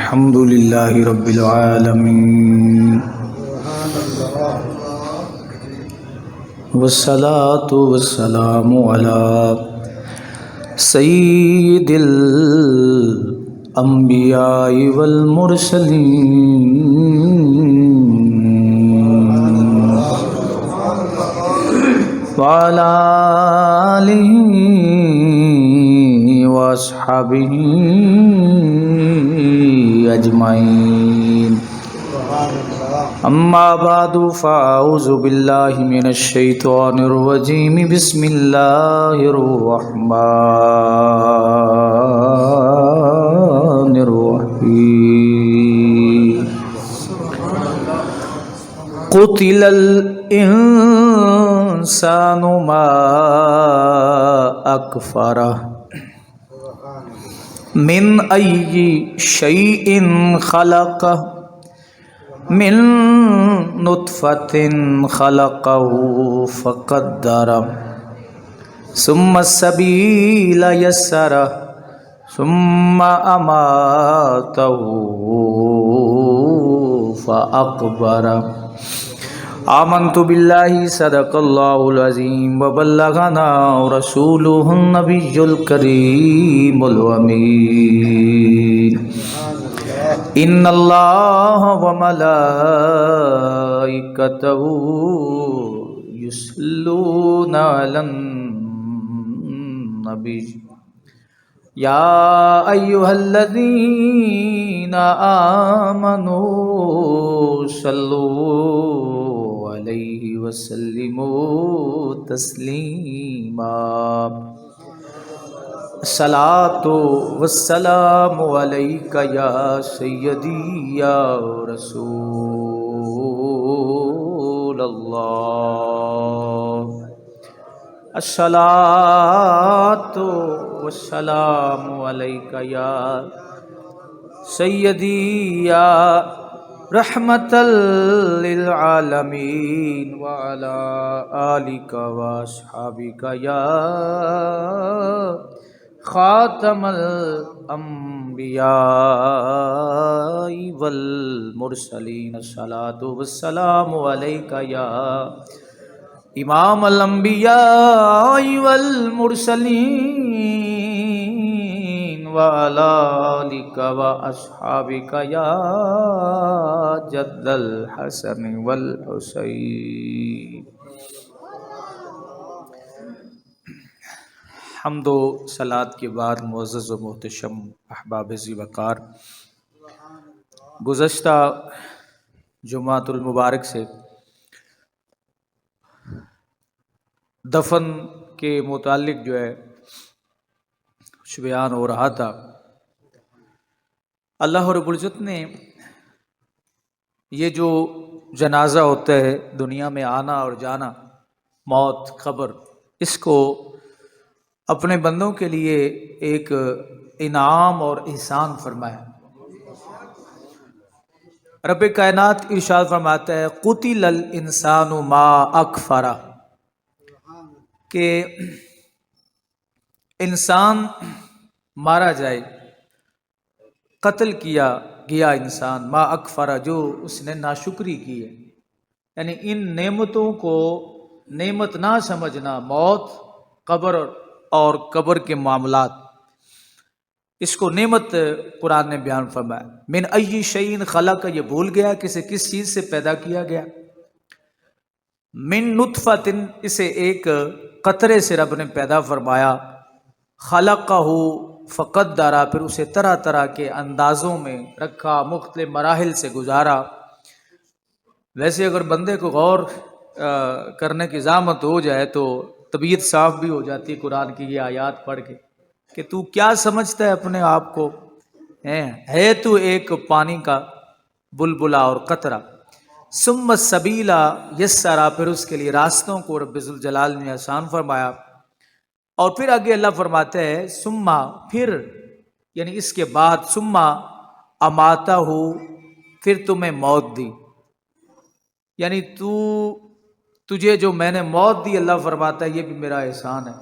الحمد لله رب العالمين والصلاة والسلام على سيد الأنبياء والمرسلين وعلى آله وأصحابه أجمعين أما بعد فأعوذ بالله من الشيطان الرجيم بسم الله الرحمن الرحيم قتل الإنسان ما أكفره من أي شيء خلقه من نطفة خلقه فقدره ثم السبيل يسره ثم أماته فأقبره آمنت بالله صدق الله العظيم وبلغنا رسوله النبي الكريم الأمين إن الله وملائكته يصلون على النبي يا أيها الذين آمنوا صلوا عليه وسلموا تسليما الصلاة والسلام عليك يا سيدي يا رسول الله الصلاة والسلام عليك يا سيدي يا رحمة للعالمين وعلى آلك وأصحابك يا خاتم الأنبياء والمرسلين الصلاة والسلام عليك يا إمام الأنبياء والمرسلين وعلى آلك وأصحابك يا جد الحسن والحسين. حمد و صلات کے بعد معزز و محتشم احباب ذی وقار، گزشتہ جمعۃ المبارک سے دفن کے متعلق جو ہے کچھ بیان ہو رہا تھا. اللہ رب العزت نے یہ جو جنازہ ہوتا ہے، دنیا میں آنا اور جانا، موت، قبر، اس کو اپنے بندوں کے لیے ایک انعام اور احسان فرمایا. رب کائنات ارشاد فرماتا ہے قتل الانسان ما اکفرہ، کہ انسان مارا جائے، قتل کیا گیا انسان، ما اکفرہ، جو اس نے ناشکری کی ہے. یعنی ان نعمتوں کو نعمت نہ سمجھنا، موت، قبر اور قبر کے معاملات، اس کو نعمت قرآن نے بیان فرمایا. من ای شیء خلق، یہ بھول گیا کہ اسے کس چیز سے پیدا کیا گیا. من نطفۃ، اسے ایک قطرے سے رب نے پیدا فرمایا. خلقہ فقدرہ، پھر اسے طرح طرح کے اندازوں میں رکھا، مختلف مراحل سے گزارا. ویسے اگر بندے کو غور کرنے کی زحمت ہو جائے تو طبیعت صاف بھی ہو جاتی ہے قرآن کی یہ آیات پڑھ کے، کہ تو کیا سمجھتا ہے اپنے آپ کو، ہے تو ایک پانی کا بلبلا اور قطرہ. ثم السبیل یسرا، پھر اس کے لیے راستوں کو رب ذوالجلال نے آسان فرمایا. اور پھر آگے اللہ فرماتا ہے ثم، پھر یعنی اس کے بعد، ثم اماتہ، پھر تمہیں موت دی. یعنی تجھے جو میں نے موت دی، اللہ فرماتا ہے یہ بھی میرا احسان ہے.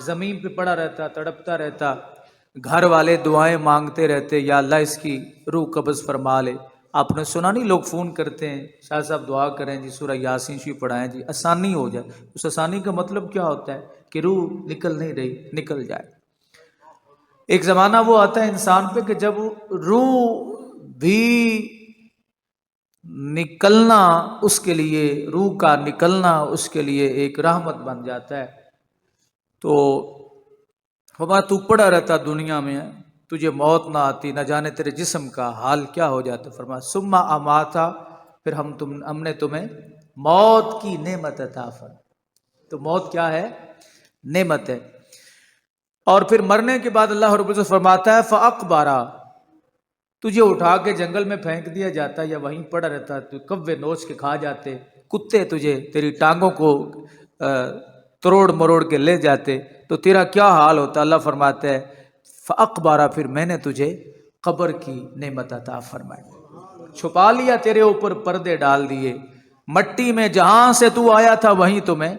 زمین پہ پڑا رہتا، تڑپتا رہتا، گھر والے دعائیں مانگتے رہتے یا اللہ اس کی روح قبض فرما لے. آپ نے سنا نہیں لوگ فون کرتے ہیں شاہ صاحب دعا کریں جی سورہ یاسین شریف پڑھائیں جی آسانی ہو جائے. اس آسانی کا مطلب کیا ہوتا ہے کہ روح نکل نہیں رہی نکل جائے. ایک زمانہ وہ آتا ہے انسان پہ کہ جب روح بھی نکلنا اس کے لیے روح کا نکلنا اس کے لیے ایک رحمت بن جاتا ہے. تو بابا تو پڑا رہتا دنیا میں تجھے موت نہ آتی نہ جانے تیرے جسم کا حال کیا ہو جاتا. فرمایا ثم اماتا پھر ہم نے تمہیں موت کی نعمت عطا فرمائی. تو موت کیا ہے؟ نعمت ہے. اور پھر مرنے کے بعد اللہ رب العزت فرماتا ہے فاقبرا تجھے اٹھا کے جنگل میں پھینک دیا جاتا یا وہیں پڑا رہتا تو کوے نوچ کے کھا جاتے کتے تجھے تیری ٹانگوں کو تروڑ مروڑ کے لے جاتے تو تیرا کیا حال ہوتا. اللہ فرماتا ہے فاقبرا پھر میں نے تجھے قبر کی نعمت عطا فرمائی چھپا لیا تیرے اوپر پردے ڈال دیے مٹی میں جہاں سے تو آیا تھا وہیں تمہیں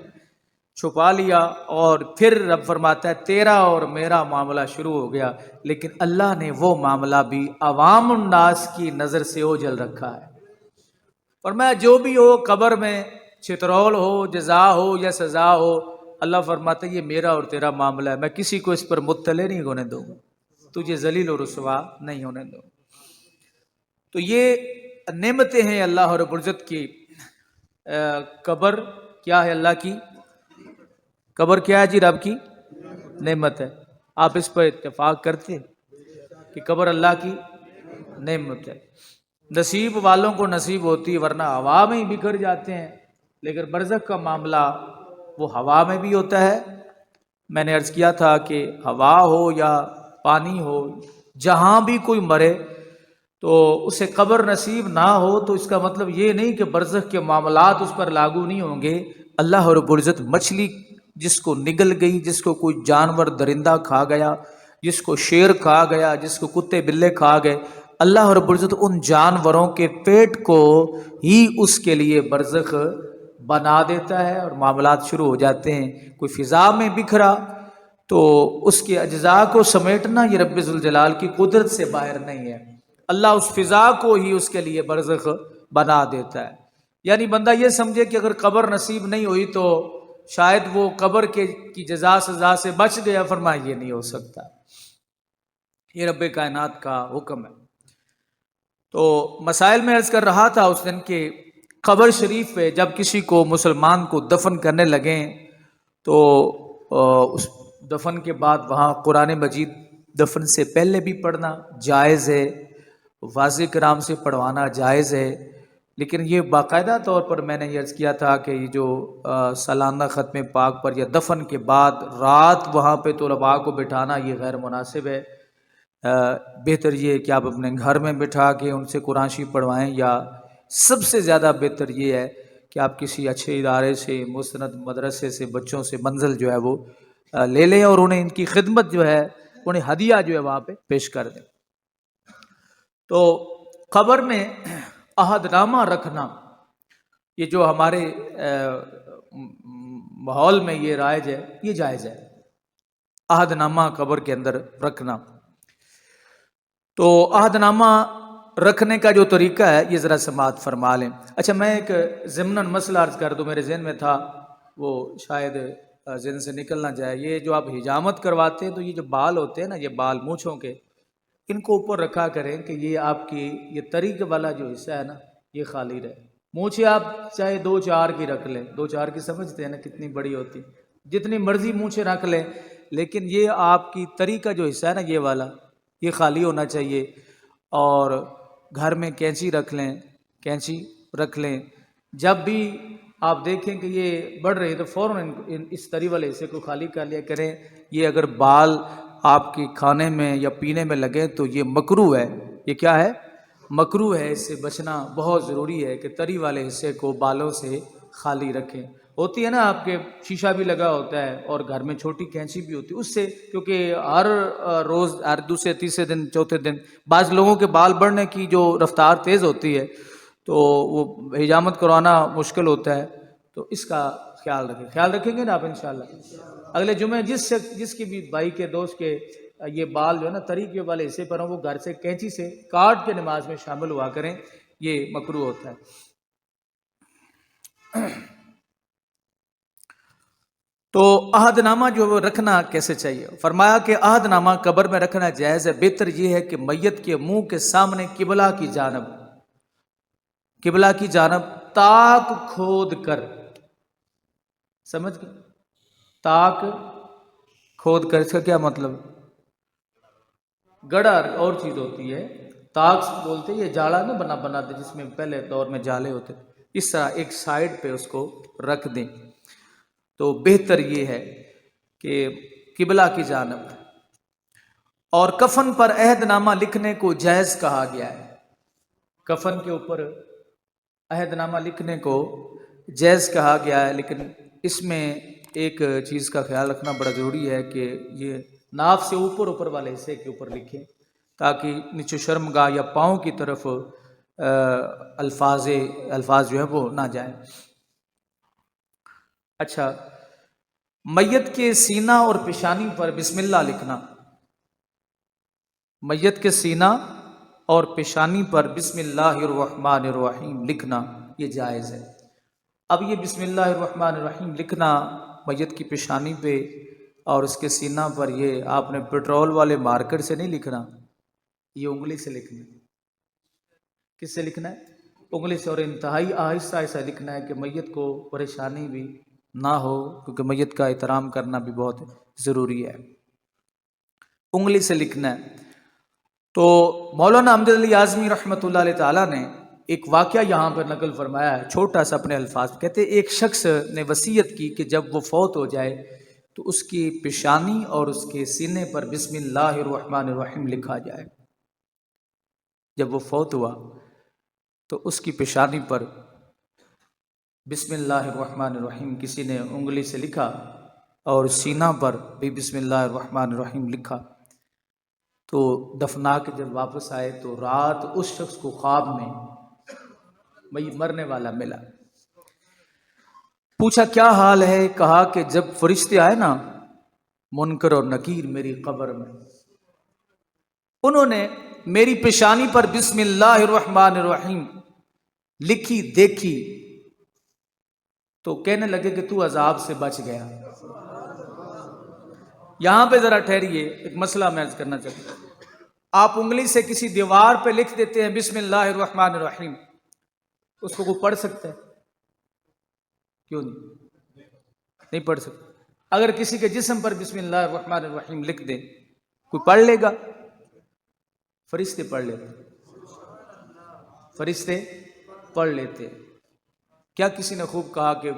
چھپا لیا. اور پھر رب فرماتا ہے تیرا اور میرا معاملہ شروع ہو گیا لیکن اللہ نے وہ معاملہ بھی عوام الناس کی نظر سے اوجھل رکھا ہے. فرمایا جو بھی ہو قبر میں چترول ہو جزا ہو یا سزا ہو اللہ فرماتا ہے یہ میرا اور تیرا معاملہ ہے میں کسی کو اس پر مطلع نہیں ہونے دوں گا تجھے ذلیل و رسوا نہیں ہونے دوں. تو یہ نعمتیں ہیں اللہ رب العزت کی. قبر کیا ہے؟ اللہ کی قبر کیا ہے جی؟ رب کی نعمت ہے. آپ اس پر اتفاق کرتے کہ قبر اللہ کی نعمت ہے. نصیب والوں کو نصیب ہوتی ورنہ ہوا میں ہی بکھر جاتے ہیں. لیکن برزخ کا معاملہ وہ ہوا میں بھی ہوتا ہے. میں نے عرض کیا تھا کہ ہوا ہو یا پانی ہو جہاں بھی کوئی مرے تو اسے قبر نصیب نہ ہو تو اس کا مطلب یہ نہیں کہ برزخ کے معاملات اس پر لاگو نہیں ہوں گے. اللہ رب العزت مچھلی جس کو نگل گئی جس کو کوئی جانور درندہ کھا گیا جس کو شیر کھا گیا جس کو کتے بلے کھا گئے اللہ رب العزت ان جانوروں کے پیٹ کو ہی اس کے لیے برزخ بنا دیتا ہے اور معاملات شروع ہو جاتے ہیں. کوئی فضا میں بکھرا تو اس کے اجزاء کو سمیٹنا یہ رب ذوالجلال کی قدرت سے باہر نہیں ہے. اللہ اس فضا کو ہی اس کے لیے برزخ بنا دیتا ہے. یعنی بندہ یہ سمجھے کہ اگر قبر نصیب نہیں ہوئی تو شاید وہ قبر کی جزا سزا سے بچ گیا. فرمایا یہ نہیں ہو سکتا. یہ رب کائنات کا حکم ہے. تو مسائل میں عرض کر رہا تھا اس دن کہ قبر شریف پہ جب کسی کو مسلمان کو دفن کرنے لگیں تو اس دفن کے بعد وہاں قرآن مجید دفن سے پہلے بھی پڑھنا جائز ہے واضح کرام سے پڑھوانا جائز ہے. لیکن یہ باقاعدہ طور پر میں نے یہ عرض کیا تھا کہ یہ جو سالانہ ختم پاک پر یا دفن کے بعد رات وہاں پہ طلباء کو بٹھانا یہ غیر مناسب ہے. بہتر یہ ہے کہ آپ اپنے گھر میں بٹھا کے ان سے قرآن شریف پڑھوائیں یا سب سے زیادہ بہتر یہ ہے کہ آپ کسی اچھے ادارے سے مستند مدرسے سے بچوں سے منزل جو ہے وہ لے لیں اور انہیں ان کی خدمت جو ہے انہیں ہدیہ جو ہے وہاں پہ پیش کر دیں. تو قبر میں عہد نامہ رکھنا یہ جو ہمارے ماحول میں یہ رائج ہے یہ جائز ہے. عہد نامہ قبر کے اندر رکھنا. تو عہد نامہ رکھنے کا جو طریقہ ہے یہ ذرا سماعت فرما لیں. اچھا میں ایک ضمناً مسئلہ عرض کر دوں میرے ذہن میں تھا وہ شاید ذہن سے نکل نہ جائے. یہ جو آپ حجامت کرواتے ہیں تو یہ جو بال ہوتے ہیں نا یہ بال مونچھوں کے ان کو اوپر رکھا کریں کہ یہ آپ کی یہ طریق والا جو حصہ ہے نا یہ خالی رہے. مونچھیں آپ چاہے 2-4 کی رکھ لیں 2-4 کی سمجھتے ہیں نا کتنی بڑی ہوتی جتنی مرضی مونچھیں رکھ لیں لیکن یہ آپ کی طریقہ جو حصہ ہے نا یہ والا یہ خالی ہونا چاہیے. اور گھر میں کینچی رکھ لیں کینچی رکھ لیں. جب بھی آپ دیکھیں کہ یہ بڑھ رہی ہے تو فوراً اس طری والے حصے کو خالی کر لیا کریں. یہ اگر بال آپ کے کھانے میں یا پینے میں لگے تو یہ مکروہ ہے. یہ کیا ہے؟ مکروہ ہے. اس سے بچنا بہت ضروری ہے کہ تری والے حصے کو بالوں سے خالی رکھیں. ہوتی ہے نا آپ کے شیشہ بھی لگا ہوتا ہے اور گھر میں چھوٹی کینچی بھی ہوتی ہے اس سے کیونکہ ہر روز ہر دوسرے تیسرے دن چوتھے دن بعض لوگوں کے بال بڑھنے کی جو رفتار تیز ہوتی ہے تو وہ حجامت کروانا مشکل ہوتا ہے. تو اس کا خیال رکھیں گے نا آپ انشاءاللہ. اگلے جمعے جس کی بھی بھائی کے دوست کے یہ بال جو ہے نا طریقے والے حصے پر ہوں وہ گھر سے کینچی سے کاٹ کے نماز میں شامل ہوا کریں، یہ مکروہ ہوتا ہے۔ تو عہد نامہ جو وہ رکھنا کیسے چاہیے؟ فرمایا کہ عہد نامہ قبر میں رکھنا جائز ہے، بہتر یہ ہے کہ میت کے منہ کے سامنے قبلہ کی جانب تاک کھود کر، سمجھ گئے؟ تاک کھود کر، اس کا کیا مطلب؟ گڑھا اور چیز ہوتی ہے، تاک بولتے یہ جالا نہ بناتے جس میں پہلے دور میں جالے ہوتے، اس طرح ایک سائیڈ پہ اس کو رکھ دیں۔ تو بہتر یہ ہے کہ قبلہ کی جانب۔ اور کفن پر عہد نامہ لکھنے کو جائز کہا گیا ہے، کفن کے اوپر عہد نامہ لکھنے کو جائز کہا گیا ہے، لیکن اس میں ایک چیز کا خیال رکھنا بڑا ضروری ہے کہ یہ ناف سے اوپر والے حصے کے اوپر لکھیں تاکہ نیچے شرمگاہ یا پاؤں کی طرف الفاظ جو ہے وہ نہ جائیں۔ اچھا، میت کے سینہ اور پیشانی پر بسم اللہ لکھنا، میت کے سینہ اور پیشانی پر بسم اللہ الرحمن الرحیم لکھنا یہ جائز ہے۔ اب یہ بسم اللہ الرحمن الرحیم لکھنا میت کی پیشانی پہ اور اس کے سینہ پر، یہ آپ نے پیٹرول والے مارکر سے نہیں لکھنا، یہ انگلی سے لکھنا ہے۔ کس سے لکھنا ہے؟ انگلی سے، اور انتہائی آہستہ آہستہ لکھنا ہے کہ میت کو پریشانی بھی نہ ہو، کیونکہ میت کا احترام کرنا بھی بہت ضروری ہے، انگلی سے لکھنا ہے۔ تو مولانا امجد علی اعظمی رحمۃ اللہ علیہ تعالیٰ نے ایک واقعہ یہاں پر نقل فرمایا ہے، چھوٹا سا اپنے الفاظ، کہتے ایک شخص نے وصیت کی کہ جب وہ فوت ہو جائے تو اس کی پیشانی اور اس کے سینے پر بسم اللہ الرحمن الرحیم لکھا جائے۔ جب وہ فوت ہوا تو اس کی پیشانی پر بسم اللہ الرحمن الرحیم کسی نے انگلی سے لکھا اور سینہ پر بھی بسم اللہ الرحمن الرحیم لکھا۔ تو دفنا کے جب واپس آئے تو رات اس شخص کو خواب میں مرنے والا ملا۔ پوچھا کیا حال ہے؟ کہا کہ جب فرشتے آئے نا منکر اور نکیر میری قبر میں، انہوں نے میری پیشانی پر بسم اللہ الرحمن الرحیم لکھی دیکھی تو کہنے لگے کہ تو عذاب سے بچ گیا۔ یہاں پہ ذرا ٹھہریے، ایک مسئلہ میں عرض کرنا چاہتا ہوں۔ آپ انگلی سے کسی دیوار پہ لکھ دیتے ہیں بسم اللہ الرحمن الرحیم، اس کو کوئی پڑھ سکتا ہے؟ کیوں نہیں پڑھ سکتا؟ اگر کسی کے جسم پر بسم اللہ الرحمن الرحیم لکھ دے کوئی پڑھ لے گا؟ فرشتے پڑھ لیتے، فرشتے پڑھ لیتے۔ کیا کسی نے خوب کہا کہ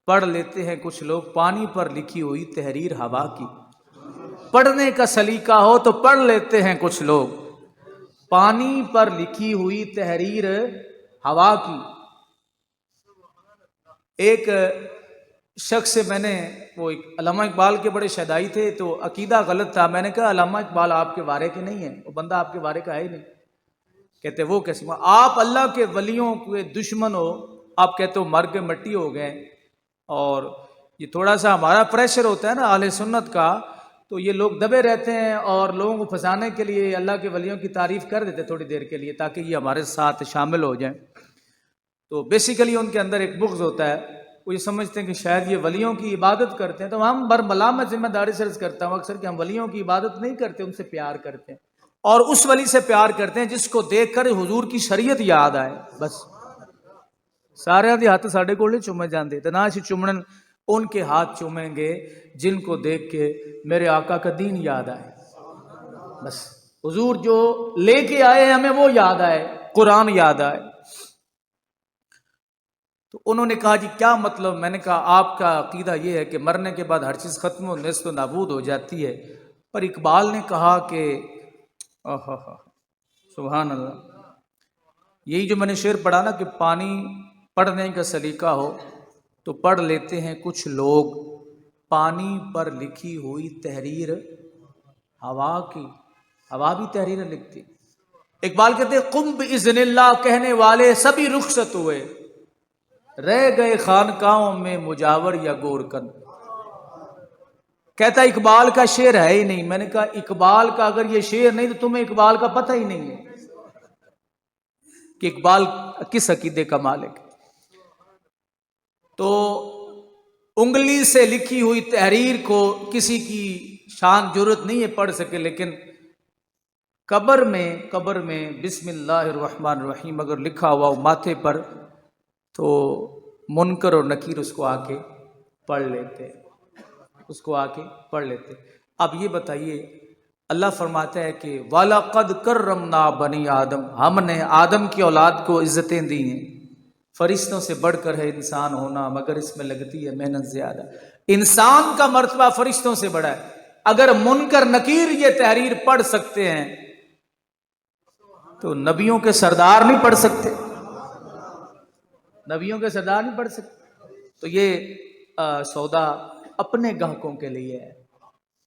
پڑھ لیتے ہیں کچھ لوگ پانی پر لکھی ہوئی تحریر ہوا کی، پڑھنے کا سلیقہ ہو تو پڑھ لیتے ہیں کچھ لوگ پانی پر لکھی ہوئی تحریر ہوا کی۔ ایک شخص سے میں نے، وہ علامہ اقبال کے بڑے شیدائی تھے تو عقیدہ غلط تھا، میں نے کہا علامہ اقبال آپ کے بارے کے نہیں ہیں، وہ بندہ آپ کے بارے کا ہے ہی نہیں۔ کہتے وہ کیسے؟ آپ اللہ کے ولیوں کے دشمن ہو، آپ کہتے ہو مر کے مٹی ہو گئے۔ اور یہ تھوڑا سا ہمارا پریشر ہوتا ہے نا اہل سنت کا، تو یہ لوگ دبے رہتے ہیں اور لوگوں کو پھنسانے کے لیے اللہ کے ولیوں کی تعریف کر دیتے تھوڑی دیر کے لیے تاکہ یہ ہمارے ساتھ شامل ہو جائیں۔ تو بیسیکلی ان کے اندر ایک بغض ہوتا ہے، وہ یہ سمجھتے ہیں کہ شاید یہ ولیوں کی عبادت کرتے ہیں۔ تو ہم برملا میں ذمہ داری سے عرض کرتا ہوں اکثر کہ ہم ولیوں کی عبادت نہیں کرتے، ان سے پیار کرتے ہیں، اور اس ولی سے پیار کرتے ہیں جس کو دیکھ کر حضور کی شریعت یاد آئے۔ بس سارے دے ہاتھ ساڈے کول نہیں چومے جاندے، تے نہ اسی چومن ان کے ہاتھ چومیں گے جن کو دیکھ کے میرے آقا کا دین یاد آئے۔ بس حضور جو لے کے آئے ہمیں وہ یاد آئے، قرآن یاد آئے۔ تو انہوں نے کہا جی کیا مطلب؟ میں نے کہا آپ کا عقیدہ یہ ہے کہ مرنے کے بعد ہر چیز ختم و نیست و نابود ہو جاتی ہے، پر اقبال نے کہا کہ سبحان اللہ، یہی جو میں نے شعر پڑھا نا کہ پانی پڑھنے کا سلیقہ ہو تو پڑھ لیتے ہیں کچھ لوگ پانی پر لکھی ہوئی تحریر ہوا کی۔ ہوا بھی تحریر لکھتی۔ اقبال کہتے ہیں قم باذن اللہ کہنے والے سبھی رخصت ہوئے، رہ گئے خانقاہوں میں مجاور یا گورکن۔ کہتا اقبال کا شعر ہے ہی نہیں. میں نے کہا اقبال کا اگر یہ شعر نہیں تو تمہیں اقبال کا پتہ ہی نہیں ہے کہ اقبال کس عقیدے کا مالک. تو انگلی سے لکھی ہوئی تحریر کو کسی کی شان جرت نہیں ہے پڑھ سکے، لیکن قبر میں بسم اللہ الرحمن الرحیم اگر لکھا ہوا ہو ماتھے پر تو منکر اور نکیر اس کو آ کے پڑھ لیتے. اب یہ بتائیے، اللہ فرماتا ہے کہ وَلَقَدْ كَرَّمْنَا بَنِي آدم، ہم نے آدم کی اولاد کو عزتیں دی ہیں. فرشتوں سے بڑھ کر ہے انسان ہونا، مگر اس میں لگتی ہے محنت زیادہ. انسان کا مرتبہ فرشتوں سے بڑا ہے. اگر منکر نکیر یہ تحریر پڑھ سکتے ہیں تو نبیوں کے سردار نہیں پڑھ سکتے. تو یہ سودا اپنے گاہکوں کے لیے ہے،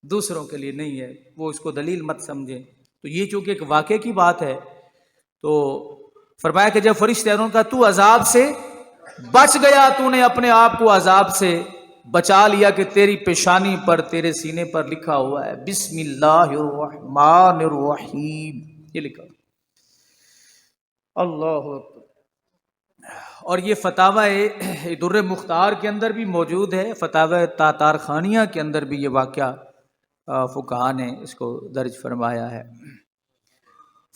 دوسروں کے لیے نہیں ہے. وہ اس کو دلیل مت سمجھیں. تو یہ چونکہ ایک واقعے کی بات ہے تو فرمایا کہ جب فرشتے انہوں نے کہا تو عذاب سے بچ گیا، تو نے اپنے آپ کو عذاب سے بچا لیا کہ تیری پیشانی پر، تیرے سینے پر لکھا ہوا ہے بسم اللہ الرحمن الرحیم، یہ لکھا. اللہ اکبر. اور یہ فتاوی در مختار کے اندر بھی موجود ہے، فتاوی تاتار خانیہ کے اندر بھی یہ واقعہ فقہا نے اس کو درج فرمایا ہے.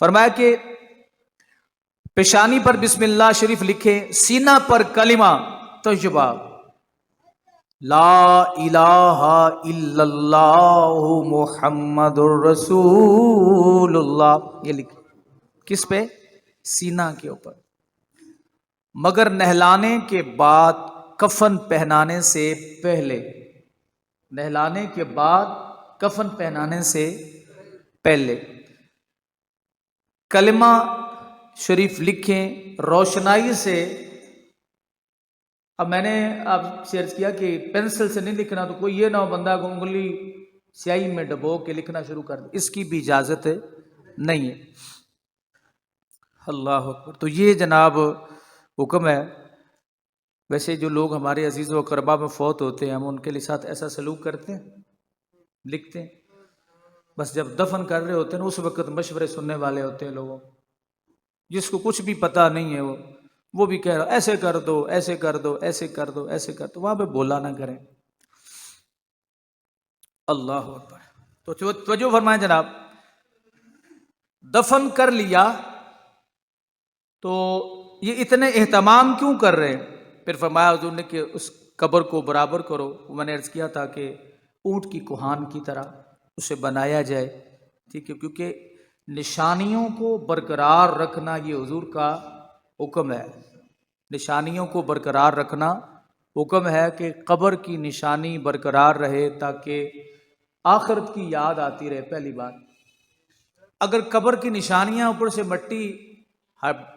فرمایا کہ پیشانی پر بسم اللہ شریف لکھے، سینہ پر کلمہ طیبہ لا الہ الا اللہ محمد الرسول اللہ، یہ لکھے. کس پہ؟ سینہ کے اوپر. مگر نہلانے کے بعد کفن پہنانے سے پہلے کلمہ شریف لکھیں روشنائی سے. اب میں نے آپ سے عرض کیا کہ پینسل سے نہیں لکھنا، تو کوئی یہ نہ ہو بندہ کو انگلی سیاہی میں ڈبو کے لکھنا شروع کر دے، اس کی بھی اجازت نہیں ہے. اللہ اکبر. تو یہ جناب حکم ہے. ویسے جو لوگ ہمارے عزیز و اقربا میں فوت ہوتے ہیں ہم ان کے ساتھ ایسا سلوک کرتے ہیں، لکھتے ہیں. بس جب دفن کر رہے ہوتے ہیں اس وقت مشورے سننے والے ہوتے ہیں لوگوں، جس کو کچھ بھی پتہ نہیں ہے وہ بھی کہہ رہا ایسے کر دو، ایسے کر دو، ایسے کر دو، ایسے کر دو. وہاں پہ بولا نہ کریں. اللہ اکبر. تو توجہ فرمائیں جناب، دفن کر لیا تو یہ اتنے اہتمام کیوں کر رہے ہیں؟ پھر فرمایا حضور نے کہ اس قبر کو برابر کرو. میں نے عرض کیا تھا کہ اونٹ کی کوہان کی طرح اسے بنایا جائے، ٹھیک ہے، کیونکہ نشانیوں کو برقرار رکھنا یہ حضور کا حکم ہے. نشانیوں کو برقرار رکھنا حکم ہے کہ قبر کی نشانی برقرار رہے تاکہ آخرت کی یاد آتی رہے. پہلی بات، اگر قبر کی نشانیاں اوپر سے مٹی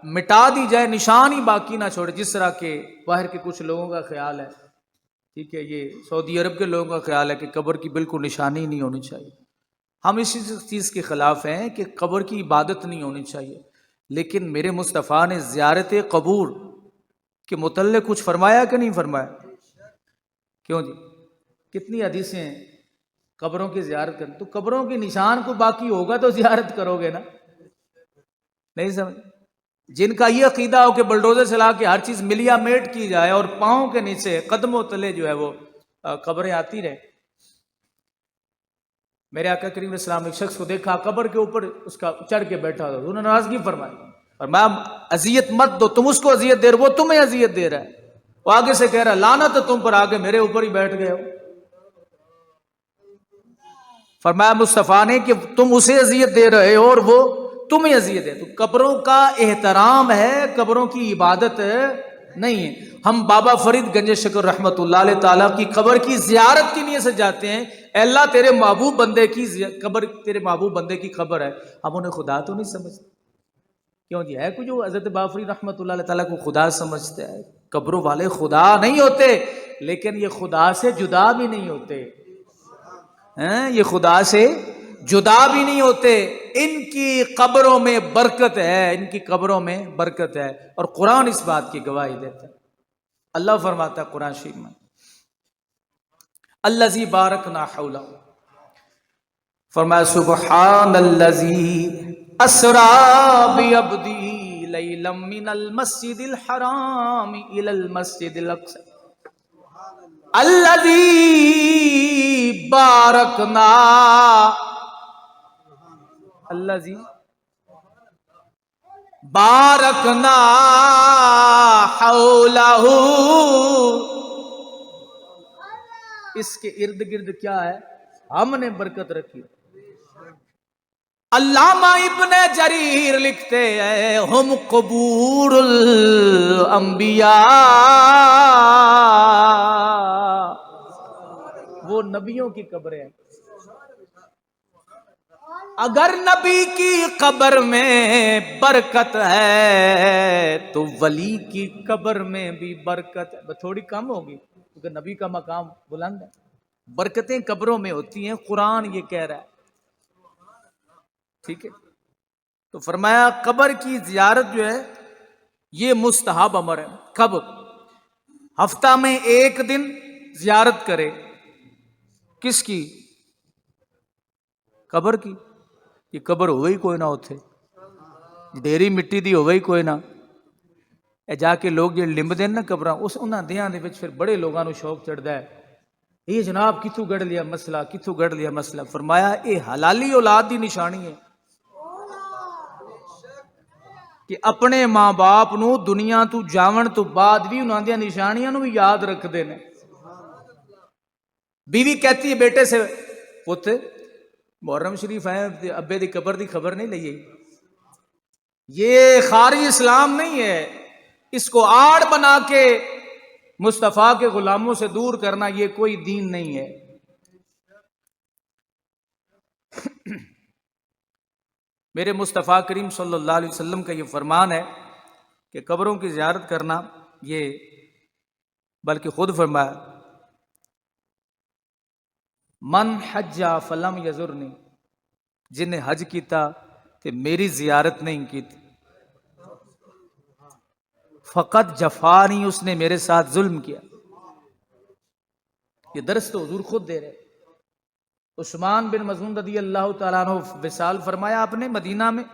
مٹا دی جائے، نشان ہی باقی نہ چھوڑے، جس طرح کہ باہر کے کچھ لوگوں کا خیال ہے، ٹھیک ہے، یہ سعودی عرب کے لوگوں کا خیال ہے کہ قبر کی بالکل نشانی نہیں ہونی چاہیے. ہم اسی چیز کے خلاف ہیں کہ قبر کی عبادت نہیں ہونی چاہیے. لیکن میرے مصطفیٰ نے زیارت قبور کے متعلق کچھ فرمایا کہ نہیں فرمایا؟ کیوں جی؟ کتنی حدیثیں ہیں قبروں کی زیارت کریں. تو قبروں کے نشان کو باقی ہوگا تو زیارت کرو گے نا. نہیں سمجھ؟ جن کا یہ عقیدہ ہو کہ بلڈوزر سے لا کے ہر چیز ملیا میٹ کی جائے اور پاؤں کے نیچے قدموں تلے جو ہے وہ قبریں آتی رہیں. میرے آقا کریم علیہ السلام ایک شخص کو دیکھا قبر کے اوپر اس کا چڑھ کے بیٹھا تھا. انہوں نے ناراضگی فرمائی اور میں اذیت مت دو، تم اس کو اذیت دے رہے، وہ تمہیں اذیت دے رہا ہے. وہ آگے سے کہہ رہا ہے لعنت ہے تم پر، آگے میرے اوپر ہی بیٹھ گئے ہو. فرمایا مصطفیٰ نے کہ تم اسے اذیت دے رہے ہو اور وہ تمہیں اذیت ہے. تو قبروں کا احترام ہے، قبروں کی عبادت نہیں ہے. ہم بابا فرید گنج شکر رحمت اللہ علیہ تعالیٰ کی قبر کی زیارت کی نیت سے جاتے ہیں. اے اللہ تیرے محبوب بندے کی قبر، تیرے محبوب بندے کی قبر ہے. ہم انہیں خدا تو نہیں سمجھتے. کیوں جی؟ ہے کوئی جو حضرت بابا فرید رحمت اللہ علیہ تعالیٰ کو خدا سمجھتا ہے؟ قبروں والے خدا نہیں ہوتے، لیکن یہ خدا سے جدا بھی نہیں ہوتے. یہ خدا سے جدا بھی نہیں ہوتے. ان کی قبروں میں برکت ہے، ان کی قبروں میں برکت ہے، اور قرآن اس بات کی گواہی دیتا ہے. اللہ فرماتا ہے قرآن شریف میں الذی بارکنا حولہ، فرمایا سبحان الذی اسرا بعبدہ لیلا من المسجد الحرام الی المسجد الاقصی الذی بارکنا، الذی بارکنا حولہ، اس کے ارد گرد کیا ہے؟ ہم نے برکت رکھی۔ علامہ ابن جریر لکھتے ہیں ہم قبور الانبیاء، وہ نبیوں کی قبریں ہیں۔ اگر نبی کی قبر میں برکت ہے تو ولی کی قبر میں بھی برکت ہے، تھوڑی کم ہوگی کیونکہ نبی کا مقام بلند ہے۔ برکتیں قبروں میں ہوتی ہیں، قرآن یہ کہہ رہا ہے، ٹھیک ہے؟ تو فرمایا قبر کی زیارت جو ہے یہ مستحب امر ہے۔ کب؟ ہفتہ میں ایک دن زیارت کرے، کس کی؟ قبر کی۔ یہ قبر ہوئی کوئی نہ ہوتے، ڈیری مٹی دی ہوئی کوئی نہ، اے جا کے لوگ جو لمب دین نا قبراں، اس انہاں دیاں دے وچ پھر بڑے لوگاں نو شوق چڑھدا ہے، یہ جناب کتھوں گڑھ لیا مسئلہ، کتھوں گڑھ لیا مسئلہ۔ فرمایا اے حلالی اولاد دی نشانی ہے کہ اپنے ماں باپ نو دنیا تو جاون تو بعد بھی انہاں دیاں نشانیاں نو بھی یاد رکھ دے نے۔ بیوی کہتی ہے بیٹے سے، پت محرم شریف ہے، ابے دی قبر دی خبر نہیں لئی، یہ خارج اسلام نہیں ہے، اس کو آڑ بنا کے مصطفیٰ کے غلاموں سے دور کرنا یہ کوئی دین نہیں ہے۔ میرے مصطفیٰ کریم صلی اللہ علیہ وسلم کا یہ فرمان ہے کہ قبروں کی زیارت کرنا، یہ بلکہ خود فرمایا من حج فلم یزرنی، جن نے حج کیتا تے میری زیارت نہیں کی فقط جفانی، اس نے میرے ساتھ ظلم کیا۔ یہ درس تو حضور خود دے رہے۔ عثمان بن مظعون رضی اللہ تعالیٰ عنہ وصال فرمایا آپ نے مدینہ میں،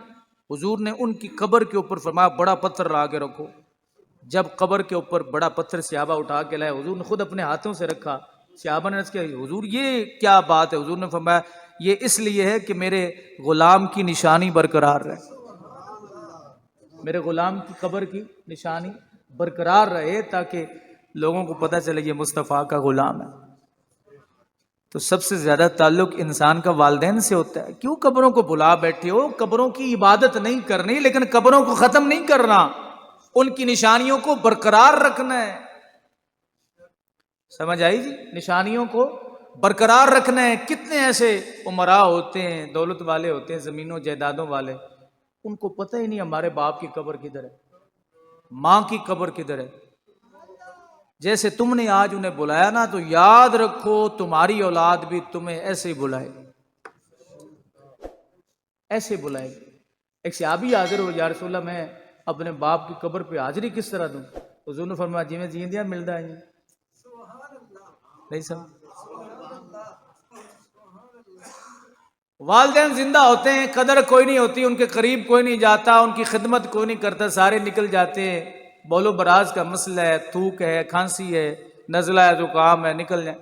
حضور نے ان کی قبر کے اوپر فرمایا بڑا پتھر لا کے رکھو۔ جب قبر کے اوپر بڑا پتھر صحابہ اٹھا کے لائے، حضور نے خود اپنے ہاتھوں سے رکھا۔ صحابہ نے عرض کیا حضور یہ کیا بات ہے؟ حضور نے فرمایا یہ اس لیے ہے کہ میرے غلام کی نشانی برقرار رہے، میرے غلام کی قبر کی نشانی برقرار رہے تاکہ لوگوں کو پتہ چلے یہ مصطفیٰ کا غلام ہے۔ تو سب سے زیادہ تعلق انسان کا والدین سے ہوتا ہے۔ کیوں قبروں کو بلا بیٹھے ہو؟ قبروں کی عبادت نہیں کرنی، لیکن قبروں کو ختم نہیں کرنا، ان کی نشانیوں کو برقرار رکھنا ہے۔ سمجھ آئی جی؟ نشانیوں کو برقرار رکھنا ہے۔ کتنے ایسے امراء ہوتے ہیں، دولت والے ہوتے ہیں، زمینوں جائیدادوں والے، ان کو پتہ ہی نہیں ہمارے باپ کی قبر کدھر ہے، ماں کی قبر کدھر ہے۔ جیسے تم نے آج انہیں بلایا نا، تو یاد رکھو تمہاری اولاد بھی تمہیں ایسے ہی بلائے، ایسے بلائے۔ ایک صحابی حاضر ہو، یا رسول اللہ میں اپنے باپ کی قبر پہ حاضری کس طرح دوں؟ حضور نے فرمایا جی میں جیندیاں ملدا ہے نہیں سب۔ والدین زندہ ہوتے ہیں، قدر کوئی نہیں ہوتی، ان کے قریب کوئی نہیں جاتا، ان کی خدمت کوئی نہیں کرتا، سارے نکل جاتے ہیں۔ بول و براز کا مسئلہ ہے، تھوک ہے، کھانسی ہے، نزلہ ہے، زکام ہے، نکل جائیں۔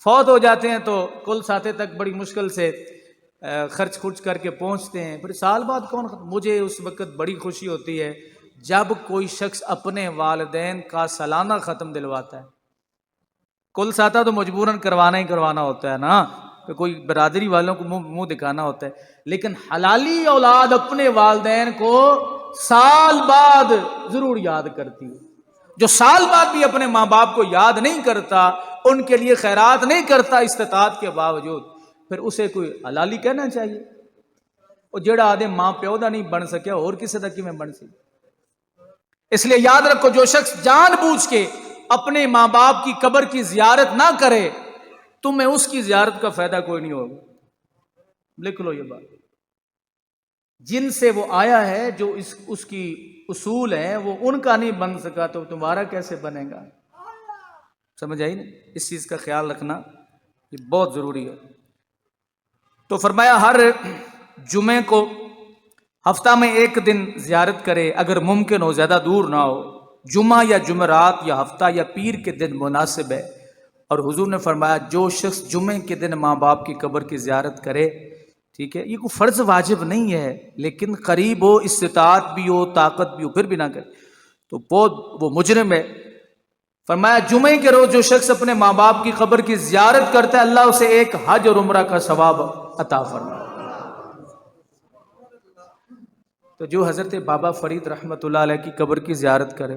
فوت ہو جاتے ہیں تو کل ساتے تک بڑی مشکل سے خرچ کر کے پہنچتے ہیں، پھر سال بعد کون ختم۔ مجھے اس وقت بڑی خوشی ہوتی ہے جب کوئی شخص اپنے والدین کا سالانہ ختم دلواتا ہے۔ کل ساتا تو مجبوراً کروانا ہی کروانا ہوتا ہے نا، کہ کوئی برادری والوں کو منہ دکھانا ہوتا ہے، لیکن حلالی اولاد اپنے والدین کو سال بعد ضرور یاد کرتی ہے۔ جو سال بعد بھی اپنے ماں باپ کو یاد نہیں کرتا، ان کے لیے خیرات نہیں کرتا استطاعت کے باوجود، پھر اسے کوئی حلالی کہنا چاہیے۔ اور جڑا آدھے ماں پیو دا نہیں بن سکیا اور کسی دا کی میں بن سکی۔ اس لیے یاد رکھو جو شخص جان بوجھ کے اپنے ماں باپ کی قبر کی زیارت نہ کرے، تمہیں اس کی زیارت کا فائدہ کوئی نہیں ہوگا۔ لکھ لو یہ بات، جن سے وہ آیا ہے، جو اس کی اصول ہیں وہ ان کا نہیں بن سکا تو تمہارا کیسے بنے گا؟ سمجھ آئی نا؟ اس چیز کا خیال رکھنا یہ بہت ضروری ہے۔ تو فرمایا ہر جمعے کو ہفتہ میں ایک دن زیارت کرے، اگر ممکن ہو، زیادہ دور نہ ہو، جمعہ یا جمعرات یا ہفتہ یا پیر کے دن مناسب ہے۔ اور حضور نے فرمایا جو شخص جمعے کے دن ماں باپ کی قبر کی زیارت کرے، ٹھیک ہے، یہ کوئی فرض واجب نہیں ہے، لیکن قریب ہو، استطاعت بھی ہو، طاقت بھی ہو، پھر بھی نہ کرے تو وہ مجرم ہے۔ فرمایا جمعے کے روز جو شخص اپنے ماں باپ کی قبر کی زیارت کرتا ہے، اللہ اسے ایک حج اور عمرہ کا ثواب عطا فرمائے۔ تو جو حضرت بابا فرید رحمۃ اللہ علیہ کی قبر کی زیارت کرے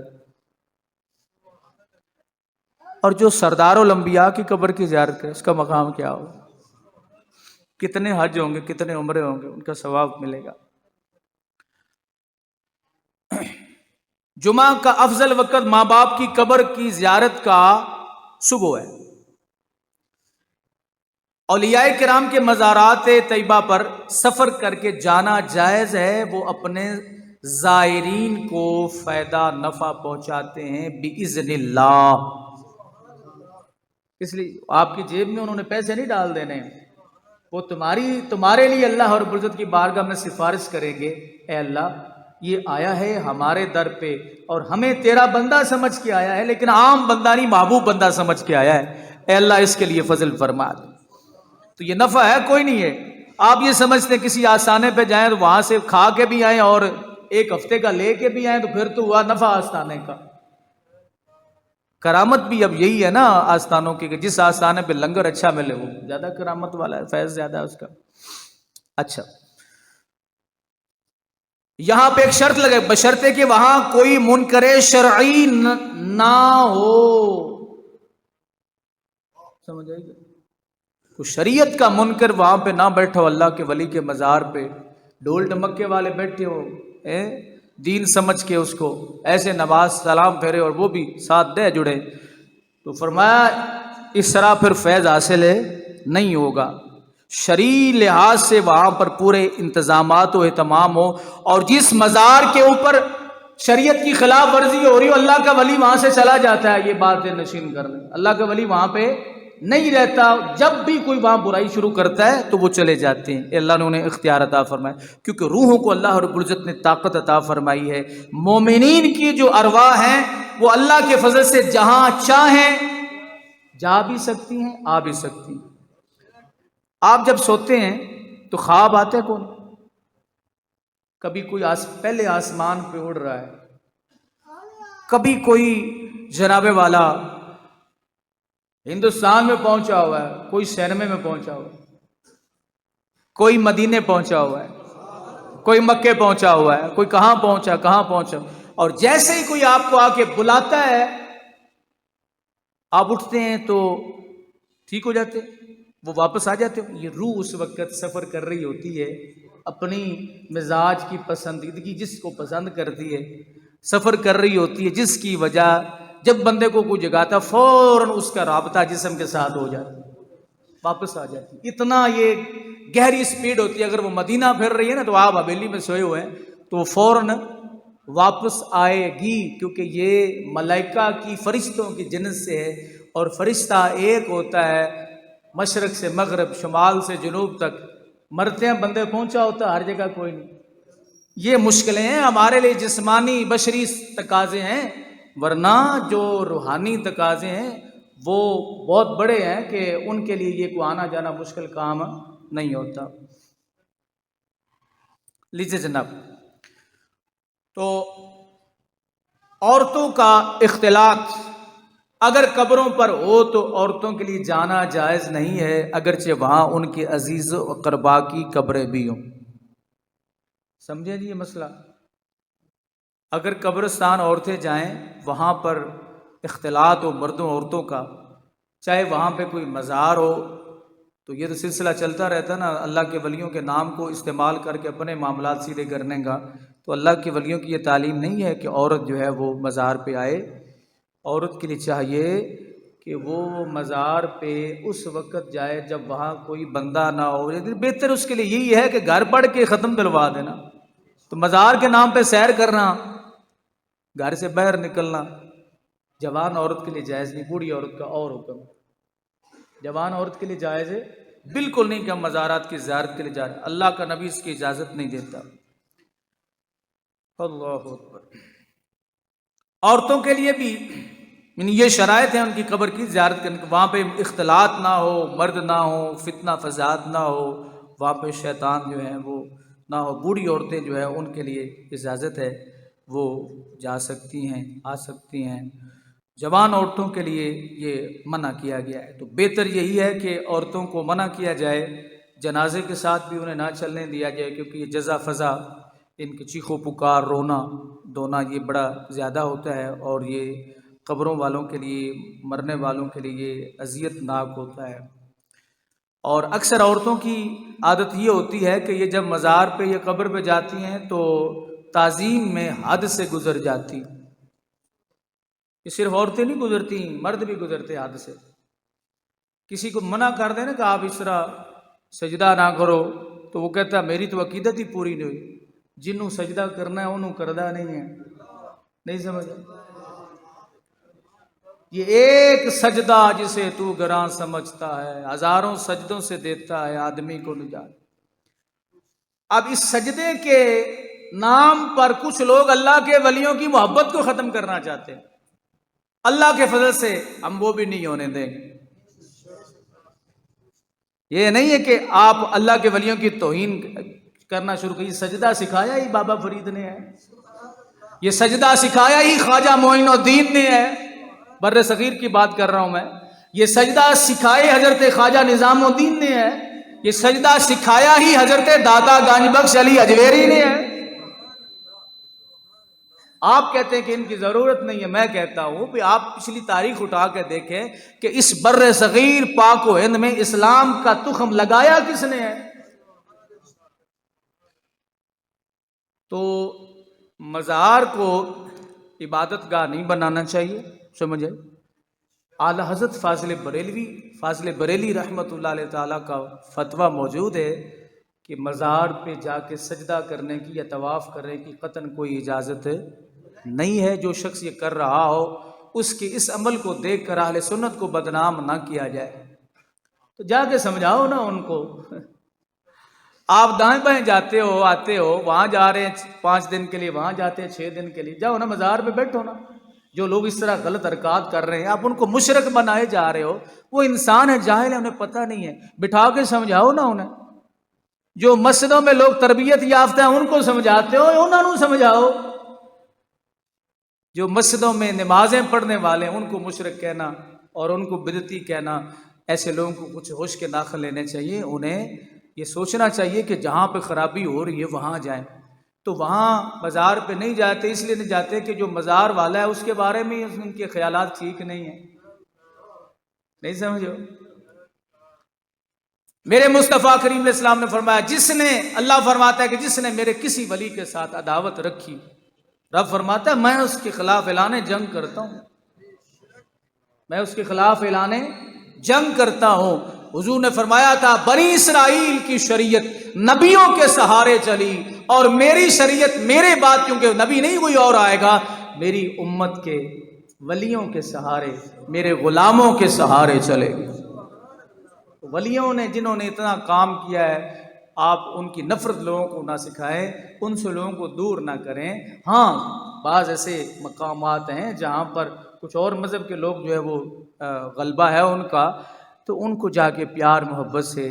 اور جو سردار الانبیاء کی قبر کی زیارت کرے، اس کا مقام کیا ہو؟ کتنے حج ہوں گے، کتنے عمرے ہوں گے، ان کا ثواب ملے گا۔ جمعہ کا افضل وقت ماں باپ کی قبر کی زیارت کا صبح ہے۔ اولیاء کرام کے مزارات طیبہ پر سفر کر کے جانا جائز ہے، وہ اپنے زائرین کو فائدہ نفع پہنچاتے ہیں بِإِذْنِ اللہ۔ اس لیے آپ کی جیب میں انہوں نے پیسے نہیں ڈال دینے، وہ تمہارے لیے اللہ رب العزت کی بارگاہ میں سفارش کریں گے، اے اللہ یہ آیا ہے ہمارے در پہ اور ہمیں تیرا بندہ سمجھ کے آیا ہے، لیکن عام بندہ نہیں، محبوب بندہ سمجھ کے آیا ہے، اے اللہ اس کے لیے فضل فرما دے۔ تو یہ نفع ہے کوئی نہیں ہے۔ آپ یہ سمجھتے کسی آستانے پہ جائیں تو وہاں سے کھا کے بھی آئیں اور ایک ہفتے کا لے کے بھی آئیں تو پھر تو ہوا نفع آستانے کا۔ کرامت بھی اب یہی ہے نا آستانوں کی، کہ جس آستانے پہ لنگر اچھا ملے وہ زیادہ کرامت والا ہے، فیض زیادہ ہے اس کا۔ اچھا، یہاں پہ ایک شرط لگے، بشرطے کہ وہاں کوئی منکر شرعی نہ ہو۔ سمجھ آئی گا؟ کوئی شریعت کا منکر وہاں پہ نہ بیٹھا ہو، اللہ کے ولی کے مزار پہ ڈھول ڈمکے والے بیٹھے ہو، دین سمجھ کے اس کو ایسے نماز سلام پھیرے اور وہ بھی ساتھ دے جڑے، تو فرمایا اس طرح پھر فیض حاصل نہیں ہوگا۔ شرعی لحاظ سے وہاں پر پورے انتظامات و اہتمام ہو، اور جس مزار کے اوپر شریعت کی خلاف ورزی ہو رہی ہو، اللہ کا ولی وہاں سے چلا جاتا ہے یہ بات نشین کرنے، اللہ کا ولی وہاں پہ نہیں رہتا، جب بھی کوئی وہاں برائی شروع کرتا ہے تو وہ چلے جاتے ہیں۔ اللہ نے انہیں اختیار عطا فرمایا، کیونکہ روحوں کو اللہ رب العزت نے طاقت عطا فرمائی ہے۔ مومنین کی جو ارواح ہیں وہ اللہ کے فضل سے جہاں چاہیں جا بھی سکتی ہیں، آ بھی سکتی ہیں۔ آپ جب سوتے ہیں تو خواب آتے کون؟ کبھی کوئی پہلے آسمان پہ اڑ رہا ہے، کبھی کوئی جناب والا ہندوستان میں پہنچا ہوا ہے، کوئی سینمے میں پہنچا ہوا ہے، کوئی مدینے پہنچا ہوا ہے، کوئی مکے پہنچا ہوا ہے، کوئی کہاں پہنچا، اور جیسے ہی کوئی آپ کو آ کے بلاتا ہے آپ اٹھتے ہیں تو ٹھیک ہو جاتے، وہ واپس آ جاتے ہو۔ یہ روح اس وقت سفر کر رہی ہوتی ہے، اپنی مزاج کی پسندیدگی جس کو پسند کرتی ہے سفر کر رہی ہوتی ہے، جس کی وجہ جب بندے کو کوئی جگاتا فوراً اس کا رابطہ جسم کے ساتھ ہو جاتا، واپس آ جاتی۔ اتنا یہ گہری سپیڈ ہوتی ہے۔ اگر وہ مدینہ پھر رہی ہے نا تو آپ حویلی میں سوئے ہوئے ہیں تو وہ فوراً واپس آئے گی، کیونکہ یہ ملائکہ کی فرشتوں کی جنس سے ہے، اور فرشتہ ایک ہوتا ہے مشرق سے مغرب، شمال سے جنوب تک۔ مرتے ہیں بندے پہنچا ہوتا ہر جگہ کوئی نہیں۔ یہ مشکلیں ہیں ہمارے لیے، جسمانی بشری تقاضے ہیں، ورنہ جو روحانی تقاضے ہیں وہ بہت بڑے ہیں کہ ان کے لیے یہ کوئی آنا جانا مشکل کام نہیں ہوتا۔ لیجیے جناب، تو عورتوں کا اختلاط اگر قبروں پر ہو تو عورتوں کے لیے جانا جائز نہیں ہے، اگرچہ وہاں ان کے عزیز و اقربا کی قبریں بھی ہوں۔ سمجھے جی یہ مسئلہ؟ اگر قبرستان عورتیں جائیں وہاں پر اختلاط ہو مردوں عورتوں کا، چاہے وہاں پہ کوئی مزار ہو، تو یہ تو سلسلہ چلتا رہتا ہے نا، اللہ کے ولیوں کے نام کو استعمال کر کے اپنے معاملات سیدھے کرنے کا۔ تو اللہ کے ولیوں کی یہ تعلیم نہیں ہے کہ عورت جو ہے وہ مزار پہ آئے۔ عورت کے لیے چاہیے کہ وہ مزار پہ اس وقت جائے جب وہاں کوئی بندہ نہ ہو۔ بہتر اس کے لیے یہی ہے کہ گھر پڑھ کے ختم دلوا دینا۔ تو مزار کے نام پہ سیر کرنا، گھر سے باہر نکلنا جوان عورت کے لیے جائز نہیں، بوڑھی عورت کا اور حکم۔ جوان عورت کے لیے جائز ہے؟ بالکل نہیں کہ ہم مزارات کی زیارت کے لیے جا رہے ہیں، اللہ کا نبی اس کی اجازت نہیں دیتا۔ اللہ اکبر۔ عورتوں کے لیے بھی یعنی یہ شرائط ہیں ان کی قبر کی زیارت کرنے کی، وہاں پہ اختلاط نہ ہو، مرد نہ ہو، فتنہ فساد نہ ہو، وہاں پہ شیطان جو ہیں وہ نہ ہو۔ بوڑھی عورتیں جو ہیں ان کے لیے اجازت ہے، وہ جا سکتی ہیں، آ سکتی ہیں۔ جوان عورتوں کے لیے یہ منع کیا گیا ہے، تو بہتر یہی ہے کہ عورتوں کو منع کیا جائے، جنازے کے ساتھ بھی انہیں نہ چلنے دیا جائے، کیونکہ یہ جزا فضا، ان کی چیخ و پکار، رونا دھونا یہ بڑا زیادہ ہوتا ہے، اور یہ قبروں والوں کے لیے، مرنے والوں کے لیے یہ اذیت ناک ہوتا ہے۔ اور اکثر عورتوں کی عادت یہ ہوتی ہے کہ یہ جب مزار پہ یا قبر پہ جاتی ہیں تو تعظیم میں حد سے گزر جاتی۔ یہ صرف عورتیں نہیں گزرتی، مرد بھی گزرتے حد سے۔ کسی کو منع کر دیں نا کہ آپ اس طرح سجدہ نہ کرو، تو وہ کہتا ہے میری تو عقیدت ہی پوری نہیں ہوئی، جنوں سجدہ کرنا ہے انہوں کردہ نہیں ہے۔ نہیں سمجھ؟ یہ ایک سجدہ جسے تو گراں سمجھتا ہے، ہزاروں سجدوں سے دیتا ہے آدمی کو نجات۔ اب اس سجدے کے نام پر کچھ لوگ اللہ کے ولیوں کی محبت کو ختم کرنا چاہتے ہیں، اللہ کے فضل سے ہم وہ بھی نہیں ہونے دیں گے۔ یہ نہیں ہے کہ آپ اللہ کے ولیوں کی توہین کرنا شروع کیجیے۔ سجدہ سکھایا ہی بابا فرید نے ہے، یہ سجدہ سکھایا ہی خواجہ معین الدین نے ہے، بر صغیر کی بات کر رہا ہوں میں۔ یہ سجدہ سکھائے حضرت خواجہ نظام الدین نے ہے، یہ سجدہ سکھایا ہی حضرت داتا گنج بخش علی اجویری نے ہے۔ آپ کہتے ہیں کہ ان کی ضرورت نہیں ہے، میں کہتا ہوں کہ آپ پچھلی تاریخ اٹھا کے دیکھیں کہ اس بر صغیر پاک و ہند میں اسلام کا تخم لگایا کس نے ہے۔ تو مزار کو عبادت گاہ نہیں بنانا چاہیے، سمجھے؟ اعلی حضرت فاضل بریلی رحمۃ اللہ علیہ تعالیٰ کا فتویٰ موجود ہے کہ مزار پہ جا کے سجدہ کرنے کی یا طواف کرنے کی قطعاً کوئی اجازت نہیں ہے۔ جو شخص یہ کر رہا ہو اس کے اس عمل کو دیکھ کر اہل سنت کو بدنام نہ کیا جائے، تو جا کے سمجھاؤ نا ان کو۔ آپ دائیں بائیں جاتے ہو، آتے ہو، وہاں جا رہے ہیں 5 دن کے لیے، وہاں جاتے ہیں 6 دن کے لیے، جاؤ نا مزار پہ بیٹھو نا۔ جو لوگ اس طرح غلط حرکات کر رہے ہیں آپ ان کو مشرک بنائے جا رہے ہو، وہ انسان ہے، جاہل ہے، انہیں پتہ نہیں ہے، بٹھا کے سمجھاؤ نا انہیں۔ جو مسجدوں میں لوگ تربیت یافتہ ہیں ان کو سمجھاتے ہو، انہوں نے سمجھاؤ۔ جو مسجدوں میں نمازیں پڑھنے والے ہیں ان کو مشرک کہنا اور ان کو بدعتی کہنا، ایسے لوگوں کو کچھ ہوش کے ناخن لینے چاہیے۔ انہیں یہ سوچنا چاہیے کہ جہاں پہ خرابی ہو رہی ہے وہاں جائیں۔ تو وہاں مزار پہ نہیں جاتے، اس لیے نہیں جاتے کہ جو مزار والا ہے اس کے بارے میں ان کے خیالات ٹھیک نہیں ہیں۔ نہیں سمجھو؟ میرے مصطفیٰ کریم علیہ السلام نے فرمایا، جس نے، اللہ فرماتا ہے کہ جس نے میرے کسی ولی کے ساتھ عداوت رکھی، رب فرماتا ہے میں اس کے خلاف اعلان جنگ کرتا ہوں، میں اس کے خلاف اعلان جنگ کرتا ہوں۔ حضور نے فرمایا تھا بنی اسرائیل کی شریعت نبیوں کے سہارے چلی، اور میری شریعت میرے بعد، کیونکہ نبی نہیں کوئی اور آئے گا، میری امت کے ولیوں کے سہارے، میرے غلاموں کے سہارے چلے گی۔ ولیوں نے جنہوں نے اتنا کام کیا ہے، آپ ان کی نفرت لوگوں کو نہ سکھائیں، ان سے لوگوں کو دور نہ کریں۔ ہاں بعض ایسے مقامات ہیں جہاں پر کچھ اور مذہب کے لوگ جو ہے وہ غلبہ ہے ان کا، تو ان کو جا کے پیار محبت سے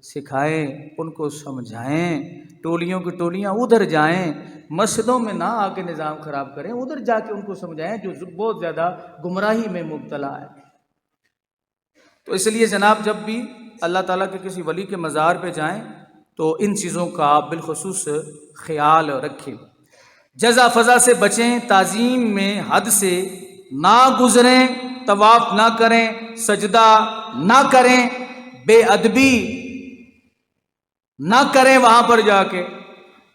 سکھائیں، ان کو سمجھائیں۔ ٹولیوں کی ٹولیاں ادھر جائیں، مسجدوں میں نہ آ کے نظام خراب کریں، ادھر جا کے ان کو سمجھائیں جو بہت زیادہ گمراہی میں مبتلا ہے۔ تو اس لیے جناب جب بھی اللہ تعالیٰ کے کسی ولی کے مزار پہ جائیں تو ان چیزوں کا آپ بالخصوص خیال رکھیں، جزا فضا سے بچیں، تعظیم میں حد سے نہ گزریں، طواف نہ کریں، سجدہ نہ کریں، بے ادبی نہ کریں وہاں پر جا کے۔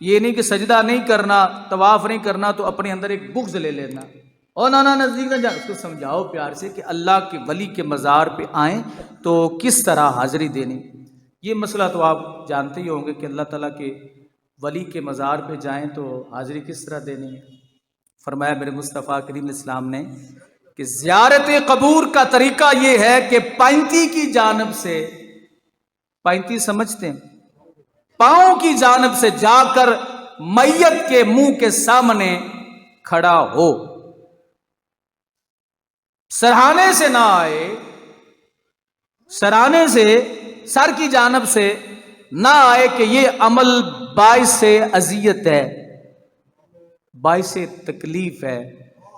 یہ نہیں کہ سجدہ نہیں کرنا، طواف نہیں کرنا تو اپنے اندر ایک بغض لے لینا، اور نہ نزدیک نہ جا۔ اس کو سمجھاؤ پیار سے کہ اللہ کے ولی کے مزار پہ آئیں تو کس طرح حاضری دینی۔ یہ مسئلہ تو آپ جانتے ہی ہوں گے کہ اللہ تعالیٰ کے ولی کے مزار پہ جائیں تو حاضری کس طرح دینی ہے۔ فرمایا میرے مصطفیٰ کریم الاسلام نے کہ زیارت قبور کا طریقہ یہ ہے کہ پینتی کی جانب سے، پینتی سمجھتے ہیں، پاؤں کی جانب سے جا کر میت کے منہ کے سامنے کھڑا ہو، سرہانے سے نہ آئے، سرانے سے، سر کی جانب سے نہ آئے کہ یہ عمل باعث اذیت ہے، باعث تکلیف ہے۔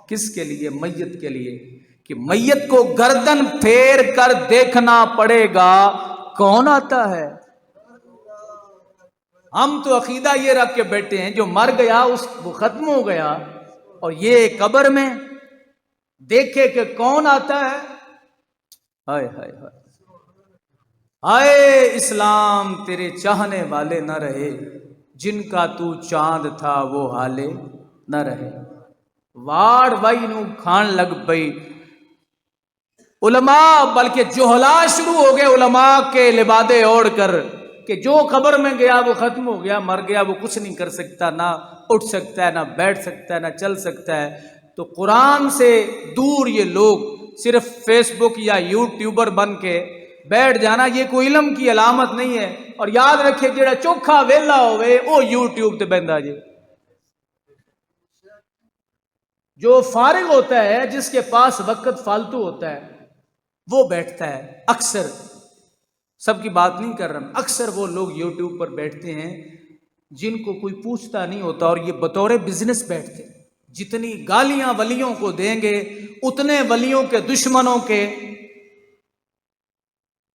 کس کے لیے؟ میت کے لیے، کہ میت کو گردن پھیر کر دیکھنا پڑے گا کون آتا ہے۔ ہم تو عقیدہ یہ رکھ کے بیٹھے ہیں جو مر گیا وہ ختم ہو گیا، اور یہ قبر میں دیکھے کہ کون آتا ہے۔ ہائے ہائے ہائے ہائے، اسلام تیرے چاہنے والے نہ رہے، جن کا تو چاند تھا وہ حالے نہ رہے۔ واڑ وائی نو کھان لگ پئی علماء، بلکہ جہلا شروع ہو گئے علماء کے لبادے اوڑھ کر، کہ جو قبر میں گیا وہ ختم ہو گیا، مر گیا وہ کچھ نہیں کر سکتا، نہ اٹھ سکتا ہے، نہ بیٹھ سکتا ہے، نہ چل سکتا ہے۔ تو قرآن سے دور یہ لوگ صرف فیس بک یا یوٹیوبر بن کے بیٹھ جانا، یہ کوئی علم کی علامت نہیں ہے۔ اور یاد رکھے جڑا چوکھا ویلا ہوئے وہ یوٹیوب تے بہندا جی، جو فارغ ہوتا ہے، جس کے پاس وقت فالتو ہوتا ہے، وہ بیٹھتا ہے۔ اکثر، سب کی بات نہیں کر رہا میں، اکثر وہ لوگ یوٹیوب پر بیٹھتے ہیں جن کو کوئی پوچھتا نہیں ہوتا، اور یہ بطور بزنس بیٹھتے ہیں۔ جتنی گالیاں ولیوں کو دیں گے اتنے ولیوں کے دشمنوں کے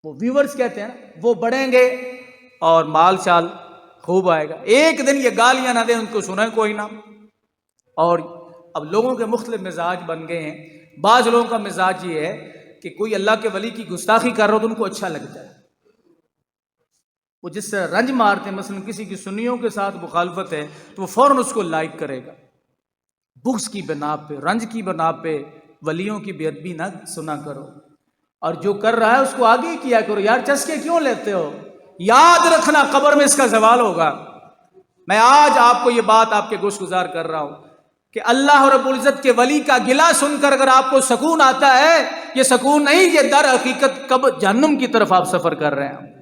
وہ ویورز کہتے ہیں نا، وہ بڑھیں گے اور مال چال خوب آئے گا۔ ایک دن یہ گالیاں نہ دیں ان کو سنیں کوئی نہ۔ اور اب لوگوں کے مختلف مزاج بن گئے ہیں۔ بعض لوگوں کا مزاج یہ ہے کہ کوئی اللہ کے ولی کی گستاخی کر رہا ہو تو ان کو اچھا لگتا ہے، وہ جس سے رنج مارتے ہیں، مثلا کسی کی سنیوں کے ساتھ مخالفت ہے تو وہ فوراً اس کو لائک کرے گا۔ بغض کی بنا پہ، رنج کی بنا پہ ولیوں کی بے ادبی نہ سنا کرو، اور جو کر رہا ہے اس کو آگے ہی کیا کرو۔ یار چسکے کیوں لیتے ہو؟ یاد رکھنا قبر میں اس کا زوال ہوگا۔ میں آج آپ کو یہ بات آپ کے گوش گزار کر رہا ہوں کہ اللہ رب العزت کے ولی کا گلہ سن کر اگر آپ کو سکون آتا ہے، یہ سکون نہیں، یہ در حقیقت کب جہنم کی طرف آپ سفر کر رہے ہیں۔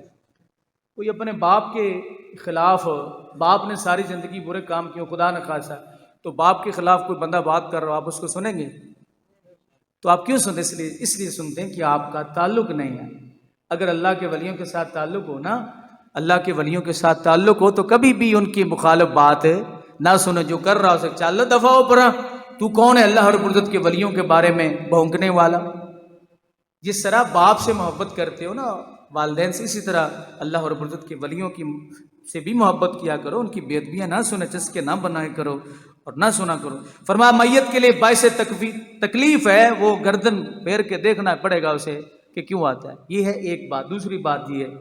کوئی اپنے باپ کے خلاف، باپ نے ساری زندگی برے کام کیے، خدا نہ خاصا، تو باپ کے خلاف کوئی بندہ بات کر رہا ہو، آپ اس کو سنیں گے؟ تو آپ کیوں سنتے؟ اس لیے سنتے ہیں کہ آپ کا تعلق نہیں ہے۔ اگر اللہ کے ولیوں کے ساتھ تعلق ہو نا، اللہ کے ولیوں کے ساتھ تعلق ہو تو کبھی بھی ان کی مخالف بات نہ سنو، جو کر رہا ہو سکتا چل دفعہ ہو پر تو کون ہے اللہ رب العزت کے ولیوں کے بارے میں بھونکنے والا؟ جس طرح باپ سے محبت کرتے ہو نا، والدین سے، اسی طرح اللہ رب العزت کے ولیوں کی سے بھی محبت کیا کرو، ان کی بے ادبیاں نہ سنے، چسکے نہ بنائے کرو اور نہ سنا کرو۔ فرمایا میت کے لیے باعث تکلیف ہے، وہ گردن پھیر کے دیکھنا پڑے گا اسے کہ کیوں آتا ہے۔ یہ ہے ایک بات۔ دوسری بات یہ ہے،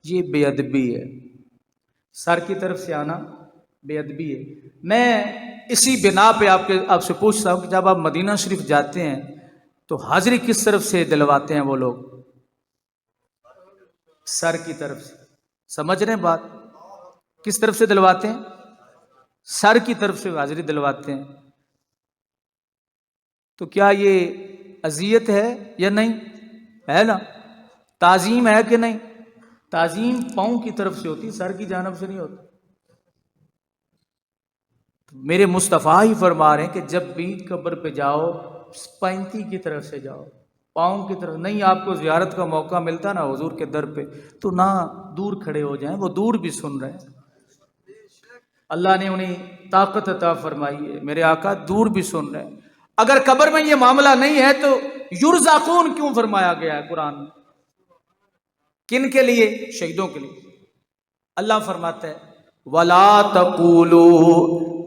یہ بے ادبی ہے، سر کی طرف سے آنا بے ادبی ہے۔ میں اسی بنا پہ آپ سے پوچھتا ہوں کہ جب آپ مدینہ شریف جاتے ہیں تو حاضری کس طرف سے دلواتے ہیں وہ لوگ؟ سر کی طرف سے۔ سمجھ رہے ہیں بات؟ کس طرف سے دلواتے ہیں؟ سر کی طرف سے حاضری دلواتے ہیں۔ تو کیا یہ اذیت ہے یا نہیں؟ ہے نا؟ تعظیم ہے کہ نہیں؟ تعظیم پاؤں کی طرف سے ہوتی، سر کی جانب سے نہیں ہوتی۔ میرے مصطفیٰ ہی فرما رہے ہیں کہ جب بھی قبر پہ جاؤ پینتی کی طرف سے جاؤ، پاؤں کی طرف نہیں۔ آپ کو زیارت کا موقع ملتا نا حضور کے در پہ تو نہ دور کھڑے ہو جائیں، وہ دور بھی سن رہے ہیں۔ اللہ نے انہیں طاقت عطا فرمائی ہے، میرے آقا دور بھی سن رہے ہیں۔ اگر قبر میں یہ معاملہ نہیں ہے تو یرزقون کیوں فرمایا گیا ہے قرآن میں؟ کن کے لیے؟ شہیدوں کے لیے۔ اللہ فرماتا ہے وَلَا تَقُولُوا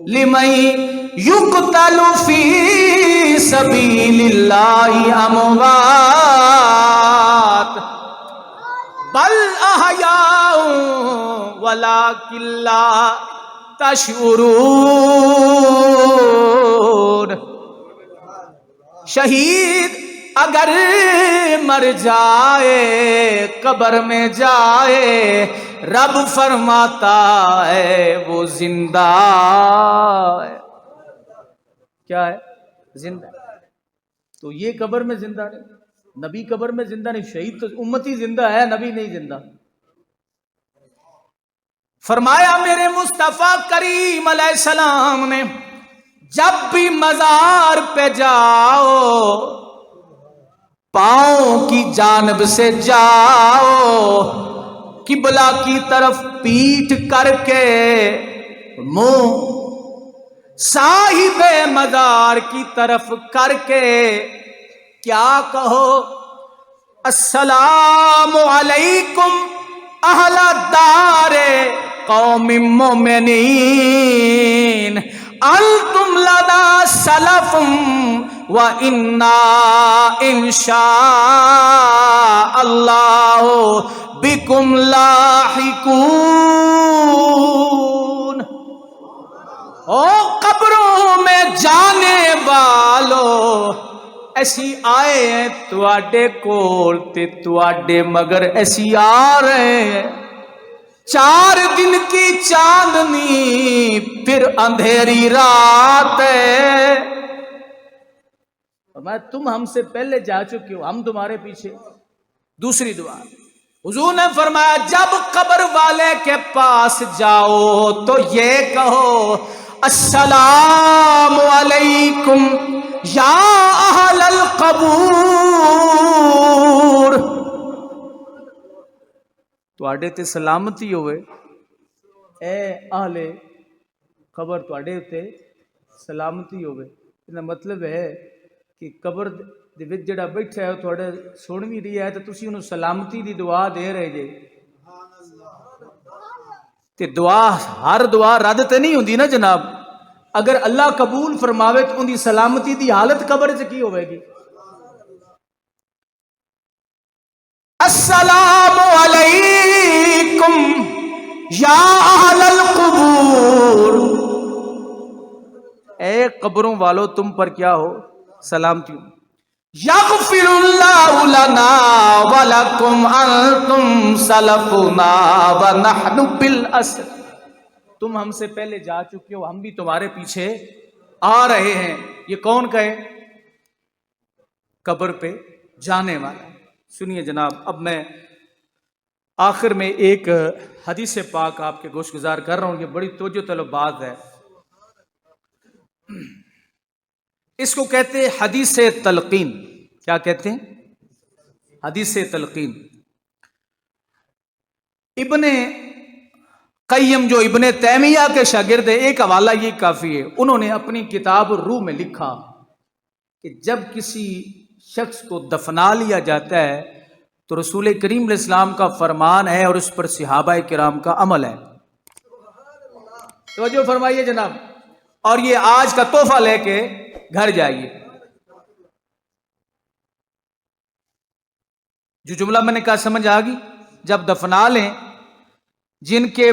لِمَن يُقْتَلُ فِي سَبِيلِ اللَّهِ أَمْوَاتٌ بَلْ أَحْيَاءٌ وَلَٰكِن لَّا تَشْعُرُونَ۔ شہید اگر مر جائے، قبر میں جائے، رب فرماتا ہے وہ زندہ ہے۔ کیا ہے؟ زندہ۔ تو یہ قبر میں زندہ نہیں، نبی قبر میں زندہ نہیں، شہید تو امتی زندہ ہے، نبی نہیں زندہ۔ فرمایا میرے مصطفیٰ کریم علیہ السلام نے جب بھی مزار پہ جاؤ پاؤں کی جانب سے جاؤ، قبلہ کی طرف پیٹھ کر کے، منہ صاحب مزار کی طرف کر کے کیا کہو؟ السلام علیکم اہل دار قوم مومنین انتم لنا سلف و انا انشاء اللہ بکم لاحقون۔ او قبروں میں جانے والو، ایسی آئے ہیں تواڈے کول تے تواڈے مگر ایسی آ رہے ہیں، 4 دن کی چاندنی پھر اندھیری رات ہے۔ فرمایا تم ہم سے پہلے جا چکے ہو، ہم تمہارے پیچھے۔ دوسری دعا حضور نے فرمایا جب قبر والے کے پاس جاؤ تو یہ کہو السلام علیکم یا اہل القبور، تواڈے تے سلامتی ہوئے اے اہل قبر، تواڈے تے سلامتی ہوئے۔ اس کا مطلب ہے کہ قبر دے وچ جڑا بیٹھا ہے تواڈے سن بھی رہی ہے تے تسی انہوں سلامتی دی دعا دے رہے جے، تے دعا ہر دعا رد تے نہیں ہوندی نا جناب۔ اگر اللہ قبول فرماوے تو ان دی سلامتی دی حالت قبر چ کی ہوئے گی؟ السلام علیکم یا اہل القبور، اے قبروں والو تم پر کیا ہو؟ سلامتی ہو۔ یغفر اللہ لنا ولکم انتم سلفنا ونحن بالاسر، تم ہم سے پہلے جا چکے ہو، ہم بھی تمہارے پیچھے آ رہے ہیں۔ یہ کون کہے؟ قبر پہ جانے والا۔ سنیے جناب، اب میں آخر میں ایک حدیث پاک آپ کے گوش گزار کر رہا ہوں، یہ بڑی توجہ طلب بات ہے۔ اس کو کہتے ہیں حدیث تلقین۔ کیا کہتے ہیں؟ حدیث تلقین۔ ابن قیم جو ابن تیمیہ کے شاگرد ہے، ایک حوالہ یہ کافی ہے، انہوں نے اپنی کتاب الروح میں لکھا کہ جب کسی شخص کو دفنا لیا جاتا ہے تو رسول کریم علیہ السلام کا فرمان ہے اور اس پر صحابہ کرام کا عمل ہے۔ توجہ فرمائیے جناب، اور یہ آج کا تحفہ لے کے گھر جائیے۔ جو جملہ میں نے کہا سمجھ آ گئی؟ جب دفنا لیں، جن کے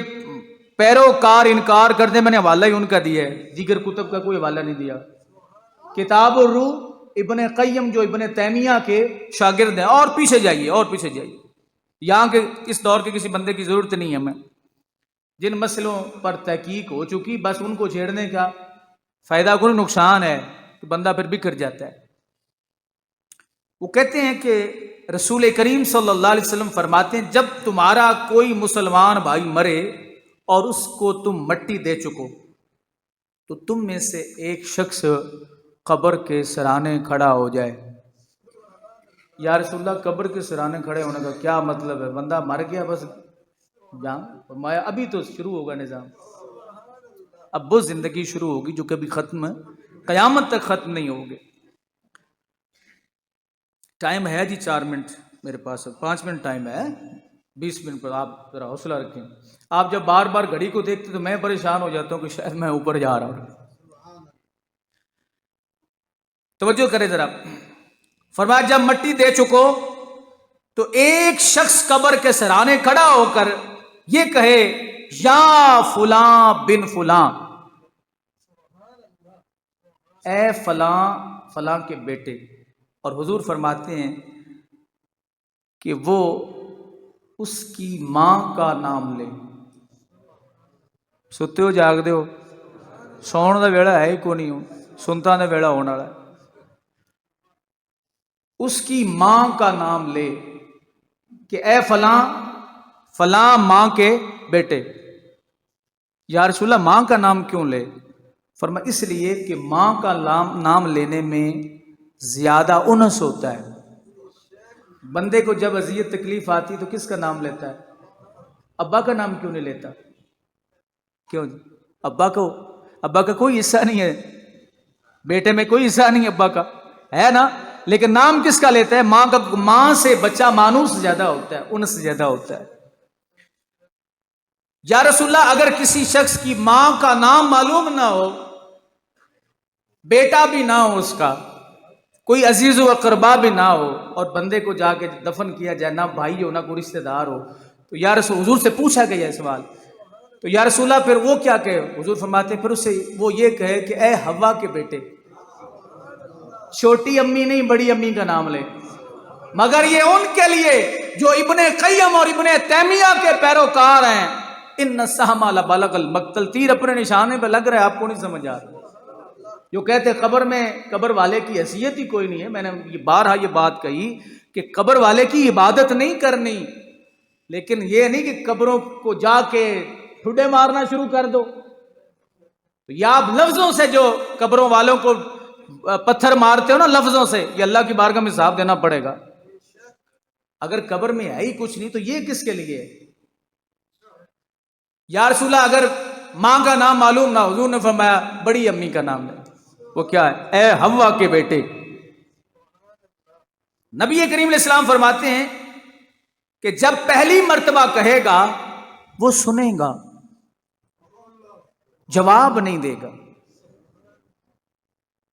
پیروکار انکار کرتے، میں نے حوالہ ہی ان کا دیا ہے، دیگر کتب کا کوئی حوالہ نہیں دیا۔ کتاب الروح ابن قیم جو ابن تیمیہ کے شاگرد ہیں، اور پیچھے جائیے اور پیچھے جائیے، یہاں کے اس دور کے کسی بندے کی ضرورت نہیں ہے ہمیں۔ جن مسئلوں پر تحقیق ہو چکی بس ان کو چھیڑنے کا فائدہ کوئی نقصان ہے تو بندہ پھر بکھر جاتا ہے۔ وہ کہتے ہیں کہ رسول کریم صلی اللہ علیہ وسلم فرماتے ہیں جب تمہارا کوئی مسلمان بھائی مرے اور اس کو تم مٹی دے چکو تو تم میں سے ایک شخص قبر کے سرانے کھڑا ہو جائے۔ یا رسول اللہ قبر کے سرانے کھڑے ہونے کا کیا مطلب ہے؟ بندہ مر گیا بس جان؟ فرمایا ابھی تو شروع ہوگا نظام، اب وہ زندگی شروع ہوگی جو کبھی ختم ہے، قیامت تک ختم نہیں ہوگی۔ ٹائم ہے جی 4 منٹ میرے پاس، 5 منٹ ٹائم ہے، 20 منٹ پر آپ ذرا حوصلہ رکھیں۔ آپ جب بار بار گھڑی کو دیکھتے تو میں پریشان ہو جاتا ہوں کہ شاید میں اوپر جا رہا ہوں۔ توجہ کرے ذرا، فرمایا جب مٹی دے چکو تو ایک شخص قبر کے سرانے کھڑا ہو کر یہ کہے یا فلاں بن فلاں، اے فلاں فلاں کے بیٹے۔ اور حضور فرماتے ہیں کہ وہ اس کی ماں کا نام لے۔ ستے ہو جاگ دے ہو؟ سون دا ویڑا ہے ہی کو نہیں ہو، سنتا دا ویڑا ہونے والا ہے۔ اس کی ماں کا نام لے کہ اے فلاں فلاں ماں کے بیٹے. یا رسول اللہ ماں کا نام کیوں لے؟ فرمایا اس لیے کہ ماں کا نام لینے میں زیادہ انس ہوتا ہے. بندے کو جب اذیت تکلیف آتی تو کس کا نام لیتا ہے؟ ابا کا نام کیوں نہیں لیتا؟ کیوں؟ ابا کا کوئی حصہ نہیں ہے، بیٹے میں کوئی حصہ نہیں ابا کا، ہے نا؟ لیکن نام کس کا لیتا ہے؟ ماں کا. ماں سے بچہ مانوس زیادہ ہوتا ہے، انس زیادہ ہوتا ہے. یا رسول اللہ اگر کسی شخص کی ماں کا نام معلوم نہ ہو، بیٹا بھی نہ ہو، اس کا کوئی عزیز و اقربا بھی نہ ہو، اور بندے کو جا کے دفن کیا جائے، نہ بھائی ہو نہ کوئی رشتہ دار ہو، تو یا رسول حضور سے پوچھا گیا ہے سوال، تو یا رسول اللہ پھر وہ کیا کہے؟ حضور فرماتے پھر اس سے وہ یہ کہے کہ اے حوا کے بیٹے. چھوٹی امی نہیں، بڑی امی کا نام لے. مگر یہ ان کے لیے جو ابن قیم اور ابن تیمیہ کے پیروکار ہیں. ان السہم لبلغ المقتل، تیر اپنے نشانے پہ لگ رہا ہے، آپ کو نہیں سمجھ آ رہا. جو کہتے قبر میں قبر والے کی حیثیت ہی کوئی نہیں ہے. میں نے بارہا یہ بات کہی کہ قبر والے کی عبادت نہیں کرنی، لیکن یہ نہیں کہ قبروں کو جا کے ٹھڈے مارنا شروع کر دو. یا آپ لفظوں سے جو قبروں والوں کو پتھر مارتے ہو نا، لفظوں سے، یہ اللہ کی بارگاہ میں حساب دینا پڑے گا. اگر قبر میں ہے ہی کچھ نہیں تو یہ کس کے لیے ہے؟ یا رسول اللہ اگر ماں کا نام معلوم نہ، حضور نے فرمایا بڑی امی کا نام لے. وہ کیا ہے؟ اے حوا کے بیٹے. نبی کریم علیہ السلام فرماتے ہیں کہ جب پہلی مرتبہ کہے گا وہ سنے گا، جواب نہیں دے گا.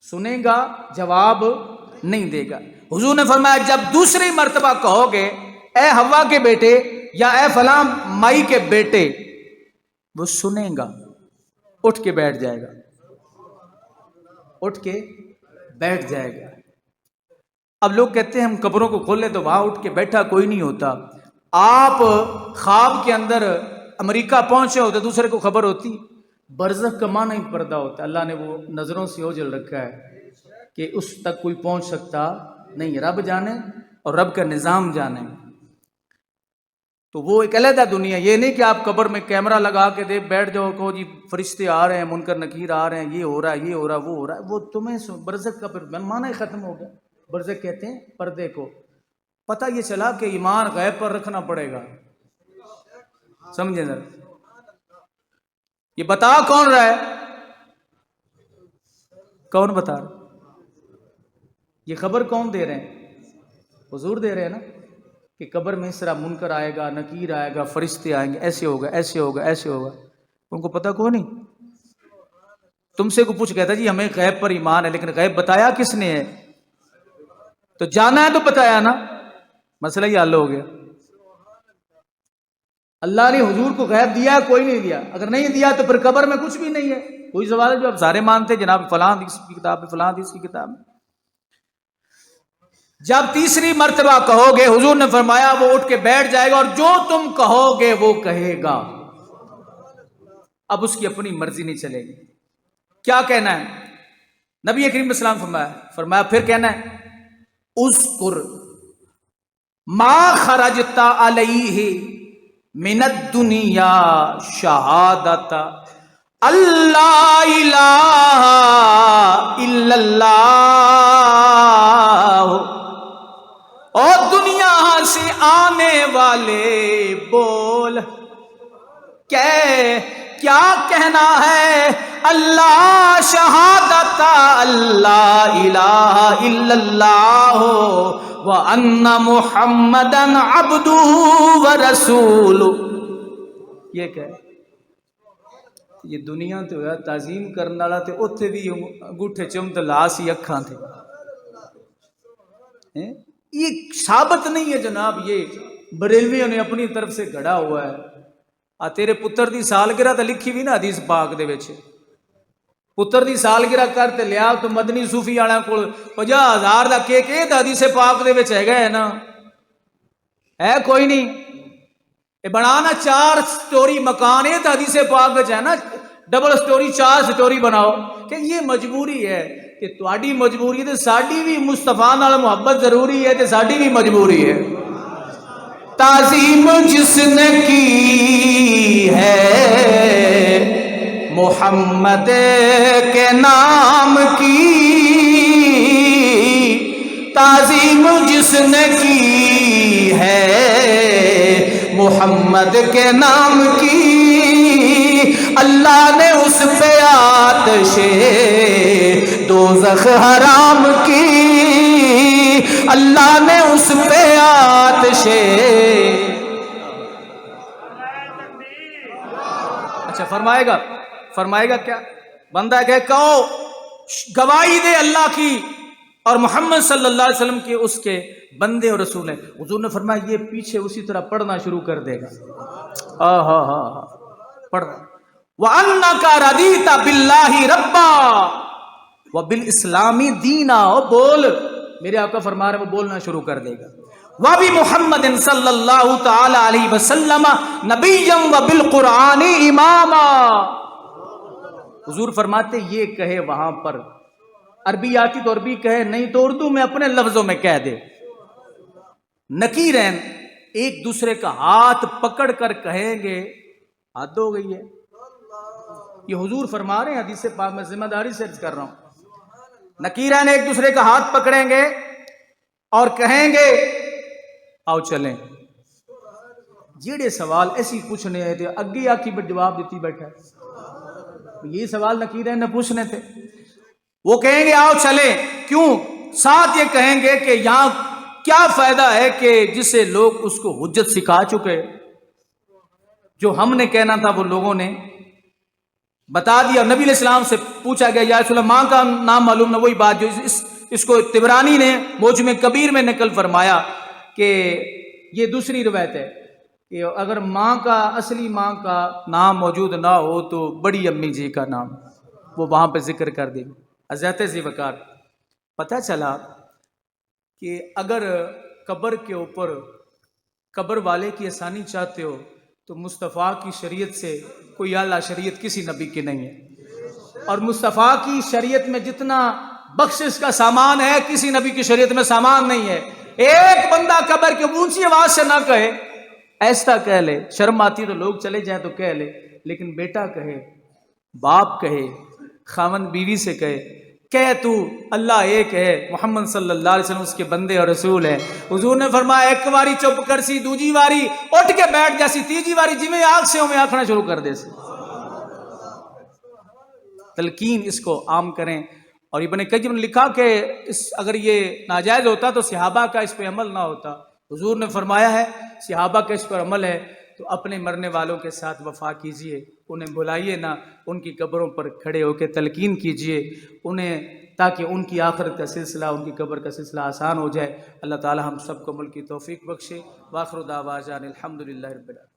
سنے گا، جواب نہیں دے گا. حضور نے فرمایا جب دوسری مرتبہ کہو گے اے حوا کے بیٹے یا اے فلاں مائی کے بیٹے، وہ سنے گا، اٹھ کے بیٹھ جائے گا، اٹھ کے بیٹھ جائے گا. اب لوگ کہتے ہیں ہم قبروں کو کھولیں تو وہاں اٹھ کے بیٹھا کوئی نہیں ہوتا. آپ خواب کے اندر امریکہ پہنچے ہوتے دوسرے کو خبر ہوتی؟ برزخ کا معنی ہی پردہ ہوتا ہے. اللہ نے وہ نظروں سے اوجھل رکھا ہے کہ اس تک کوئی پہنچ سکتا نہیں. رب جانے اور رب کا نظام جانے. تو وہ ایک علیحدہ دنیا. یہ نہیں کہ آپ قبر میں کیمرہ لگا کے دے بیٹھ جاؤ کو جی فرشتے آ رہے ہیں، منکر نکیر آ رہے ہیں، یہ ہو رہا ہے، یہ ہو رہا ہے، وہ ہو رہا ہے. وہ تمہیں برزخ کا معنی ہی ختم ہو گیا. برزخ کہتے ہیں پردے کو. پتہ یہ چلا کہ ایمان غیب پر رکھنا پڑے گا. سمجھے ذرا، یہ بتا کون رہا ہے؟ کون بتا رہا؟ یہ خبر کون دے رہے ہیں؟ حضور دے رہے ہیں نا کہ قبر میں اس طرح منکر آئے گا، نکیر آئے گا، فرشتے آئیں گے، ایسے ہوگا، ایسے ہوگا، ایسے ہوگا. ان کو پتہ کون نہیں؟ تم سے کو پوچھ کہتا جی ہمیں غیب پر ایمان ہے، لیکن غیب بتایا کس نے ہے؟ تو جانا ہے تو بتایا نا، مسئلہ یہ حل ہو گیا. اللہ نے حضور کو غیب دیا، کوئی نہیں دیا. اگر نہیں دیا تو پھر قبر میں کچھ بھی نہیں ہے. کوئی سوال ہے جو آپ سارے مانتے جناب فلاں حدیث کی کتاب ہے، فلاں حدیث کی کتاب ہے. جب تیسری مرتبہ کہو گے، حضور نے فرمایا وہ اٹھ کے بیٹھ جائے گا اور جو تم کہو گے وہ کہے گا. اب اس کی اپنی مرضی نہیں چلے گی. کیا کہنا ہے؟ نبی کریم صلی اللہ علیہ وسلم فرمایا پھر کہنا ہے اذکر ما خرجت علیہ من الدنیا شہادت اللہ الہ الا اللہ. اور دنیا سے آنے والے بول کیا کہنا ہے؟ اللہ شہادت اللہ الہ الا اللہ وان محمدا عبدہ ورسولہ. یہ کہ یہ دنیا تو ہے تعظیم کرنے والا تے اوتھے بھی انگوٹھے چمت لاس ہی اکھاں تھے. یہ ثابت نہیں ہے جناب، یہ بریلویوں نے اپنی طرف سے گھڑا ہوا ہے. تیرے پتر دی سالگرہ تے لکھی بھی نا حدیث پاک دے وچ، پتر دی سالگرہ کر تے لیا تو مدنی صوفی والوں کول 50,000 دا کیک اے تے حدیث پاک دے وچ ہے نا، ہے کوئی نہیں. اے بنانا 4 سٹوری مکان اے تے حدیث پاک وچ ہے نا، ڈبل سٹوری 4 سٹوری بناؤ کہ یہ مجبوری ہے. کہ تواڈی مجبوری ہے تے ساڈی بھی مصطفیٰ نال محبت ضروری ہے تے ساڈی بھی مجبوری ہے۔ تعظیم جس نے کی ہے محمد کے نام کی، تعظیم جس نے کی ہے محمد کے نام کی، اللہ نے اس پہ آتش دوزخ حرام کی، اللہ نے اس پہ آتش۔ اچھا فرمائے گا کیا؟ بندہ کہ کہو گواہی دے اللہ کی اور محمد صلی اللہ علیہ وسلم کے اس کے بندے اور رسول ہیں۔ حضور نے فرمایا یہ پیچھے اسی طرح پڑھنا شروع کر دے گا۔ پڑھ رہا وَأَنَّكَ رَضِيتَ بِاللَّهِ رَبًّا وَبِالْإِسْلَامِ دِينًا، او بول، میرے آقا فرما رہے وہ بولنا شروع کر دے گا۔ وَبِمُحَمَّدٍ صلی اللہ تعالی علیہ وسلم نبیًّا وَبِالْقُرْآنِ إِمَامًا۔ حضور فرماتے یہ کہے وہاں پر، عربی آتی تو عربی کہے، نہیں تو اردو میں اپنے لفظوں میں کہہ دے۔ نکیرین ایک دوسرے کا ہاتھ پکڑ کر کہیں گے، حد ہو گئی ہے۔ یہ حضور فرما رہے ہیں، حدیث پاک میں ذمہ داری سے عرض کر رہا ہوں۔ نکیرین ایک دوسرے کا ہاتھ پکڑیں گے اور کہیں گے آؤ چلیں۔ جیڑے سوال ایسی پوچھنے آئے تھے اگے آکی پر جواب دیتی بیٹھا ہے، یہ سوال نکیرین نے پوچھنے تھے۔ وہ کہیں گے آؤ چلیں، کیوں؟ ساتھ یہ کہیں گے کہ یہاں کیا فائدہ ہے کہ جسے لوگ اس کو حجت سکھا چکے، جو ہم نے کہنا تھا وہ لوگوں نے بتا دیا۔ نبی علیہ السلام سے پوچھا گیا یا رسول اللہ ماں کا نام معلوم نہ، وہی بات جو اس کو طبرانی نے موجم کبیر میں نقل فرمایا کہ یہ دوسری روایت ہے کہ اگر ماں کا اصلی ماں کا نام موجود نہ ہو تو بڑی امی جی کا نام وہ وہاں پہ ذکر کر دیں۔ حضرت ذی وقار پتہ چلا کہ اگر قبر کے اوپر قبر والے کی آسانی چاہتے ہو تو مصطفیٰ کی شریعت سے کوئی اعلیٰ شریعت کسی نبی کی نہیں ہے، اور مصطفیٰ کی شریعت میں جتنا بخشش کا سامان ہے کسی نبی کی شریعت میں سامان نہیں ہے۔ ایک بندہ قبر کے اونچی آواز سے نہ کہے، ایسا کہہ لے، شرم آتی تو لوگ چلے جائیں تو کہہ لے، لیکن بیٹا کہے، باپ کہے، خاوند بیوی سے کہے تو اللہ ایک ہے، محمد صلی اللہ علیہ وسلم اس کے بندے اور رسول ہیں۔ حضور نے فرمایا ایک واری چپ کر سی، دوجی واری اٹھ کے بیٹھ جاسی، تیجی واری جی میں آنکھ سے ہوں میں آنکھنا شروع کر دے سی۔ تلقین اس کو عام کریں۔ اور ابن قیم نے لکھا کہ اگر یہ ناجائز ہوتا تو صحابہ کا اس پہ عمل نہ ہوتا۔ حضور نے فرمایا ہے صحابہ کا اس پر عمل ہے تو اپنے مرنے والوں کے ساتھ وفا کیجئے، انہیں بلائیے نہ، ان کی قبروں پر کھڑے ہو کے تلقین کیجئے انہیں، تاکہ ان کی آخرت کا سلسلہ، ان کی قبر کا سلسلہ آسان ہو جائے۔ اللہ تعالی ہم سب کو عمل کی توفیق بخشے۔ وآخر دعوانا الحمدللہ رب العالمین۔